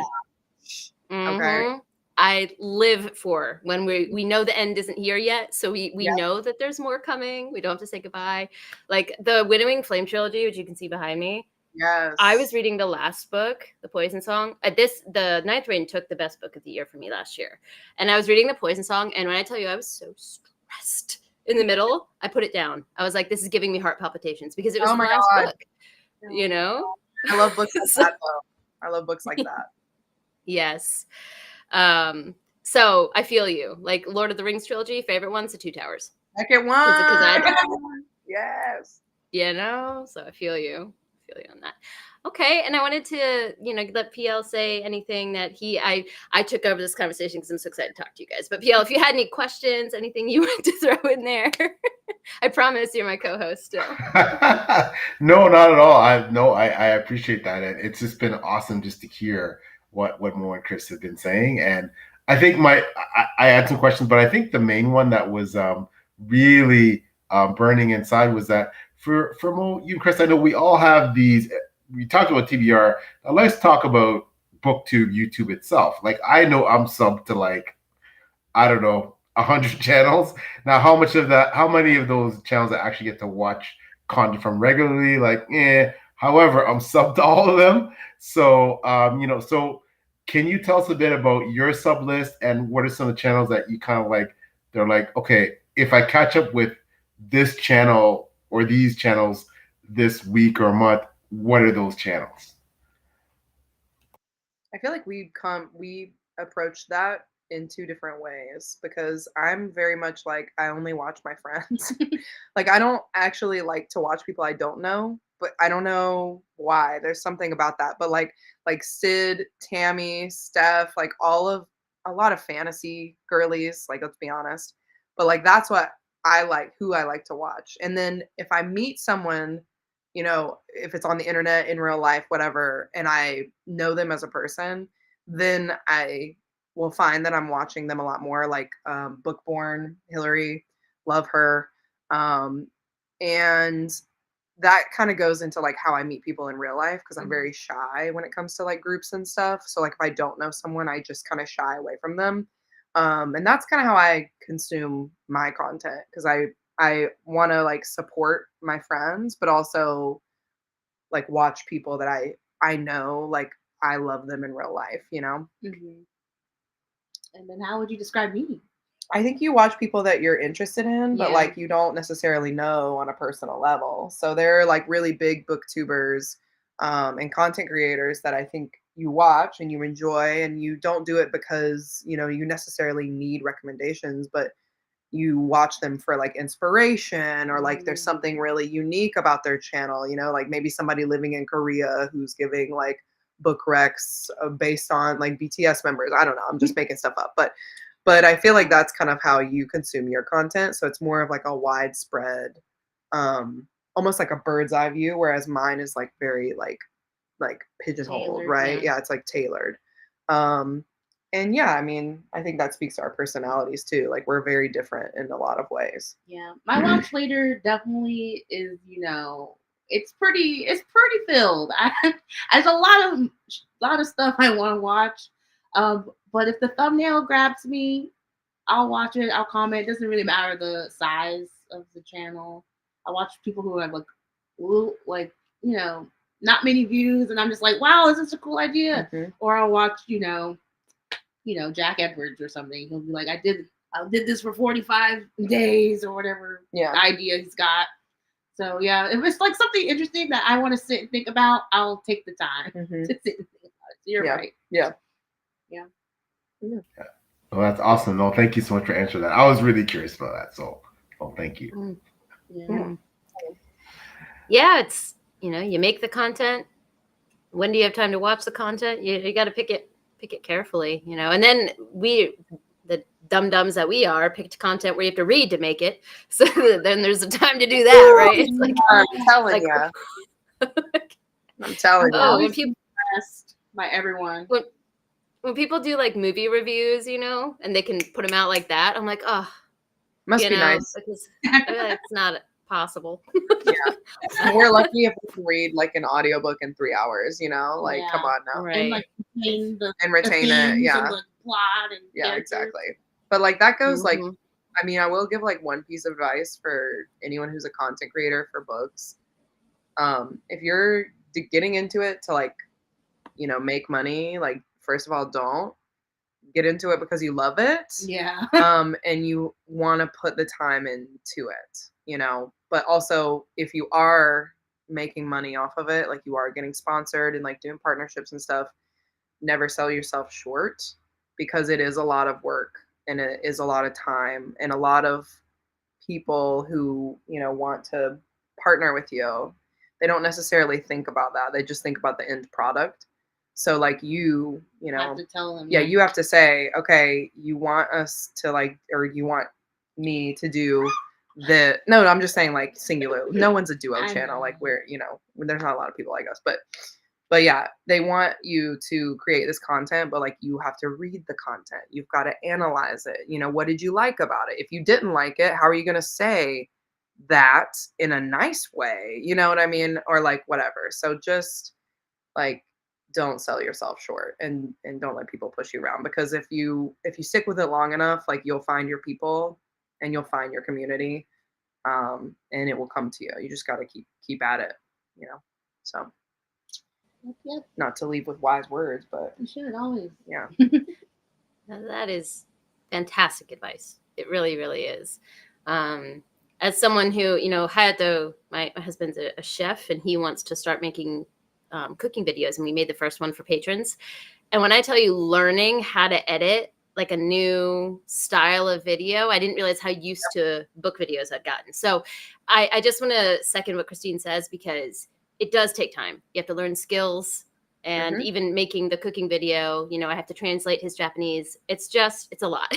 Okay. I live for when we know the end isn't here yet, so we know that there's more coming. We don't have to say goodbye. Like the Winnowing Flame trilogy, which you can see behind me. Yes. I was reading the last book, The Poison Song. The Ninth Reign took the best book of the year for me last year. And I was reading The Poison Song, and when I tell you I was so stressed in the middle, I put it down. I was like, this is giving me heart palpitations because it was the last book. You know? I love books like that, though. I love books like that. Yes. So I feel you. Like Lord of the Rings trilogy, favorite one's The Two Towers. Second one. Yes. You know, so I feel you. On that. Okay, and I wanted to, let PL say anything that I took over this conversation because I'm so excited to talk to you guys. But PL, if you had any questions, anything you want to throw in there, I promise you're my co-host still. No, not at all. I appreciate that. And it's just been awesome just to hear what Mo and Chris have been saying. And I think I had some questions, but I think the main one that was really burning inside was that for Mo, you and Chris, I know we all have these. We talked about TBR. Now let's talk about Booktube, YouTube itself. Like I know I'm subbed to I don't know 100 channels. Now how many of those channels I actually get to watch content from regularly? However, I'm subbed to all of them. So so can you tell us a bit about your sub list and what are some of the channels that you kind of like? They're like, okay, if I catch up with this channel or these channels this week or month, what are those channels? I feel like we approach that in two different ways because I'm very much like I only watch my friends. Like I don't actually like to watch people I don't know, but I don't know why. There's something about that. But like Sid, Tammy, Steph, like a lot of fantasy girlies, like let's be honest. But like that's what I like, who I like to watch. And then if I meet someone, if it's on the internet, in real life, whatever, and I know them as a person, then I will find that I'm watching them a lot more. Like Bookborn, Hillary, love her. And that kind of goes into like how I meet people in real life, because I'm very shy when it comes to like groups and stuff. So like if I don't know someone, I just kind of shy away from them. And that's kind of how I consume my content, because I want to like support my friends, but also like watch people that I know, like I love them in real life, you know? Mm-hmm. And then how would you describe me? I think you watch people that you're interested in, but like you don't necessarily know on a personal level. So there are like really big booktubers and content creators that I think you watch and you enjoy, and you don't do it because, you know, you necessarily need recommendations, but you watch them for like inspiration, or like there's something really unique about their channel, you know, like maybe somebody living in Korea who's giving like book recs based on like BTS members. I don't know. I'm just making stuff up, but I feel like that's kind of how you consume your content. So it's more of like a widespread, almost like a bird's eye view, whereas mine is like very like pigeonholed, Tailored, right? yeah. Yeah, it's like tailored. And yeah, I mean, I think that speaks to our personalities too. Like we're very different in a lot of ways. Yeah, my watch later definitely is, you know, it's pretty filled. There's a lot of stuff I want to watch. But if the thumbnail grabs me, I'll watch it. I'll comment. It doesn't really matter the size of the channel. I watch people who have like you know, not many views, and I'm just like, wow, is this a cool idea? Mm-hmm. Or I'll watch, you know, Jack Edwards or something. He'll be like, I did this for 45 days or whatever idea he's got. So yeah, if it's like something interesting that I want to sit and think about, I'll take the time to sit and think about it. So you're right. Yeah. Well, that's awesome. No, thank you so much for answering that. I was really curious about that. So, thank you. Yeah, it's, you know, you make the content. When do you have time to watch the content? You got to pick it carefully, you know. And then the dum-dums that we are, picked content where you have to read to make it. So then there's the time to do that, right? It's like, I'm telling you. I'm telling you. When people impressed by everyone. When people do like movie reviews, you know, and they can put them out like that, I'm like, oh, must be nice, because it's not possible. Yeah, we're lucky if we can read like an audiobook in 3 hours, you know, like come on now, right? And like retain it, yeah, and the plot and exactly. But like that goes like, I mean, I will give like one piece of advice for anyone who's a content creator for books. If you're getting into it to like, you know, make money, like first of all, don't get into it because you love it. Yeah. And you want to put the time into it, you know, but also if you are making money off of it, like you are getting sponsored and like doing partnerships and stuff, never sell yourself short, because it is a lot of work and it is a lot of time, and a lot of people who, you know, want to partner with you, they don't necessarily think about that. They just think about the end product. So like you know, have to tell them, you have to say, okay, you want us to like, or you want me to do no, I'm just saying like singular. No one's a duo channel, like where, you know, there's not a lot of people like us, but yeah, they want you to create this content, but like you have to read the content. You've got to analyze it. You know, what did you like about it? If you didn't like it, how are you going to say that in a nice way? You know what I mean? Or like whatever. So just like, don't sell yourself short, and don't let people push you around, because if you stick with it long enough, like you'll find your people and you'll find your community, and it will come to you. You just got to keep at it, you know. So not to leave with wise words, but you should always. Yeah. Now, that is fantastic advice. It really, really is. As someone who, you know, my husband's a chef, and he wants to start making cooking videos, and we made the first one for patrons. And when I tell you, learning how to edit like a new style of video, I didn't realize how used to book videos I'd gotten. So I just want to second what Christine says, because it does take time. You have to learn skills, and even making the cooking video, you know, I have to translate his Japanese. It's a lot.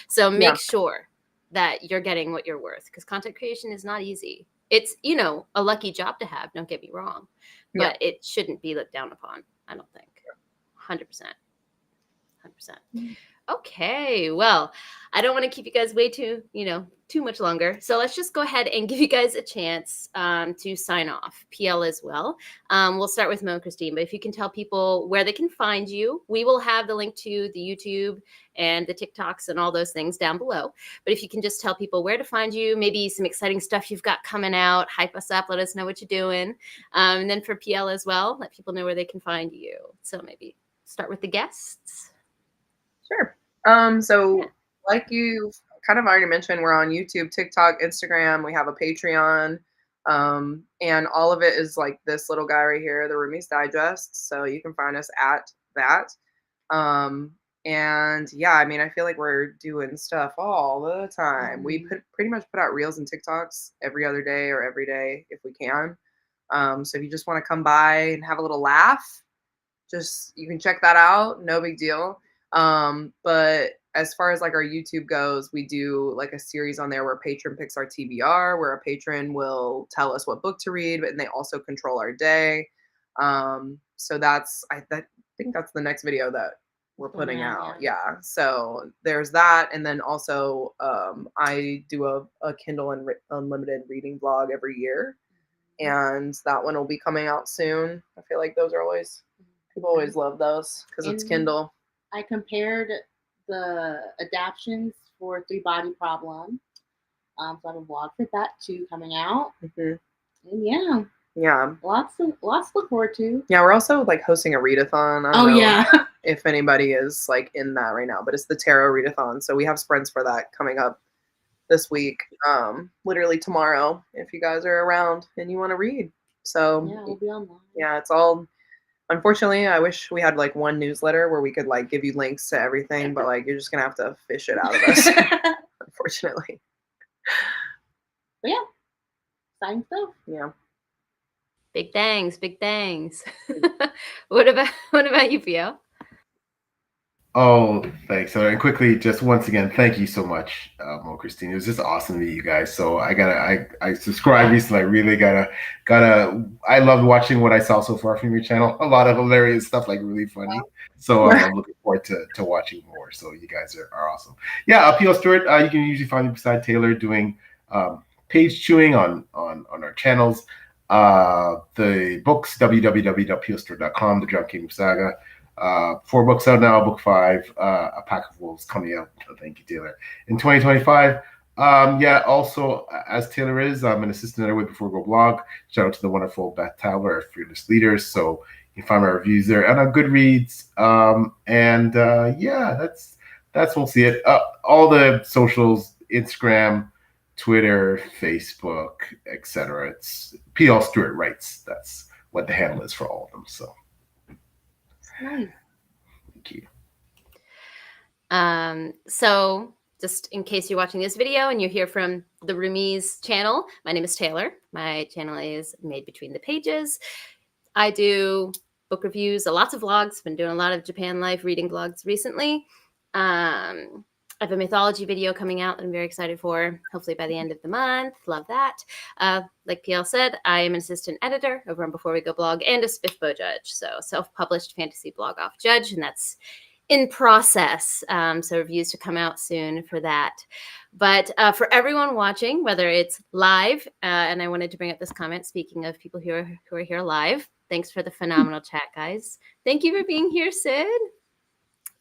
So make sure that you're getting what you're worth, because content creation is not easy. It's, you know, a lucky job to have, don't get me wrong, but it shouldn't be looked down upon, I don't think. 100%. Okay, well, I don't want to keep you guys way too much longer. So let's just go ahead and give you guys a chance to sign off. PL as well. We'll start with Mo and Christine, but if you can tell people where they can find you, we will have the link to the YouTube and the TikToks and all those things down below. But if you can just tell people where to find you, maybe some exciting stuff you've got coming out, hype us up, let us know what you're doing. And then for PL as well, let people know where they can find you. So maybe start with the guests. Sure. So like you kind of already mentioned, we're on YouTube, TikTok, Instagram. We have a Patreon. And all of it is like this little guy right here, the Roomies Digest. So you can find us at that. And yeah, I mean, I feel like we're doing stuff all the time. We pretty much put out reels and TikToks every other day or every day if we can. So if you just want to come by and have a little laugh, you can check that out. No big deal. But as far as like our YouTube goes, we do like a series on there where a patron picks our TBR, where a patron will tell us what book to read, and they also control our day. So I think that's the next video that we're putting out. Yeah. So there's that. And then also I do a Kindle Unlimited reading vlog every year. And that one will be coming out soon. I feel like those are people always love those because it's Kindle. I compared the adaptions for Three Body Problem. So I have a vlog for that too coming out. And yeah, lots to look forward to. Yeah, we're also like hosting a readathon. I don't know if anybody is like in that right now, but it's the tarot readathon. So we have sprints for that coming up this week, literally tomorrow, if you guys are around and you want to read. So yeah, we'll be online. Yeah, it's all. Unfortunately, I wish we had like one newsletter where we could like give you links to everything, but like you're just gonna have to fish it out of us. Unfortunately. But yeah, exciting stuff. Yeah. Big thanks. What about you, Pio? Oh, thanks. So, and quickly, just once again, thank you so much, Mo, Christine. It was just awesome to meet you guys. So I subscribed recently. I really I loved watching what I saw so far from your channel. A lot of hilarious stuff, like really funny. So I'm looking forward to watching more. So you guys are awesome. Yeah, P.L. Stuart, you can usually find me beside Taylor doing page chewing on our channels. The books, www.plstore.com, The Drunk King Saga. 4 books out now, book 5, A Pack of Wolves coming out. Thank you, Taylor. In 2025. Also, as Taylor is, I'm an assistant editor with Before Go blog. Shout out to the wonderful Beth Towler, Fearless Leaders. So you can find my reviews there and on Goodreads. That's we'll see it. All the socials, Instagram, Twitter, Facebook, etc. It's P.L. Stuart Writes. That's what the handle is for all of them. So. Nice. Thank you. So just in case you're watching this video and you're here from the Roomies channel, my name is Taylor. My channel is Made Between the Pages. I do book reviews, lots of vlogs. Been doing a lot of Japan life reading vlogs recently. I have a mythology video coming out that I'm very excited for, hopefully by the end of the month. Love that. Like PL said, I am an assistant editor over on Before We Go blog and a SPIFBO judge. So self-published fantasy blog off judge, and that's in process. So reviews to come out soon for that. But for everyone watching, whether it's live, and I wanted to bring up this comment, speaking of people who are here live, thanks for the phenomenal chat, guys. Thank you for being here, Sid.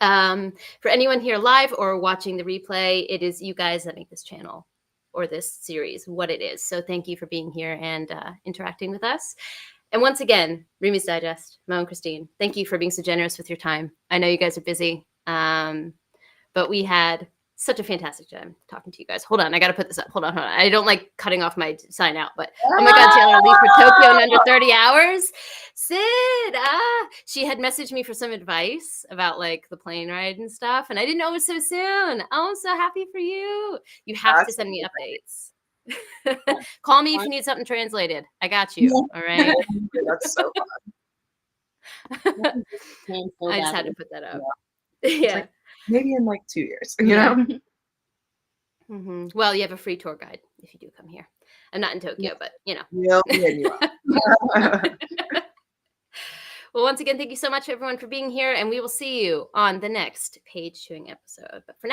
For anyone here live or watching the replay, it is you guys that make this channel or this series what it is. So thank you for being here and interacting with us. And once again, Roomies Digest, Mo and Christine, thank you for being so generous with your time. I know you guys are busy, but we had such a fantastic time talking to you guys. Hold on, I got to put this up. Hold on. I don't like cutting off my sign out, but oh my God, Taylor, leave for Tokyo in under 30 hours. Sid, she had messaged me for some advice about like the plane ride and stuff, and I didn't know it was so soon. Oh, I'm so happy for you. You have to send me updates. Call me if you need something translated. I got you. All right. That's so fun. I just had to put that up. Yeah. Like, maybe in like 2 years, you know? Mm-hmm. Well, you have a free tour guide if you do come here. I'm not in Tokyo, but you know. Well, once again, thank you so much, everyone, for being here, and we will see you on the next page chewing episode. But for now,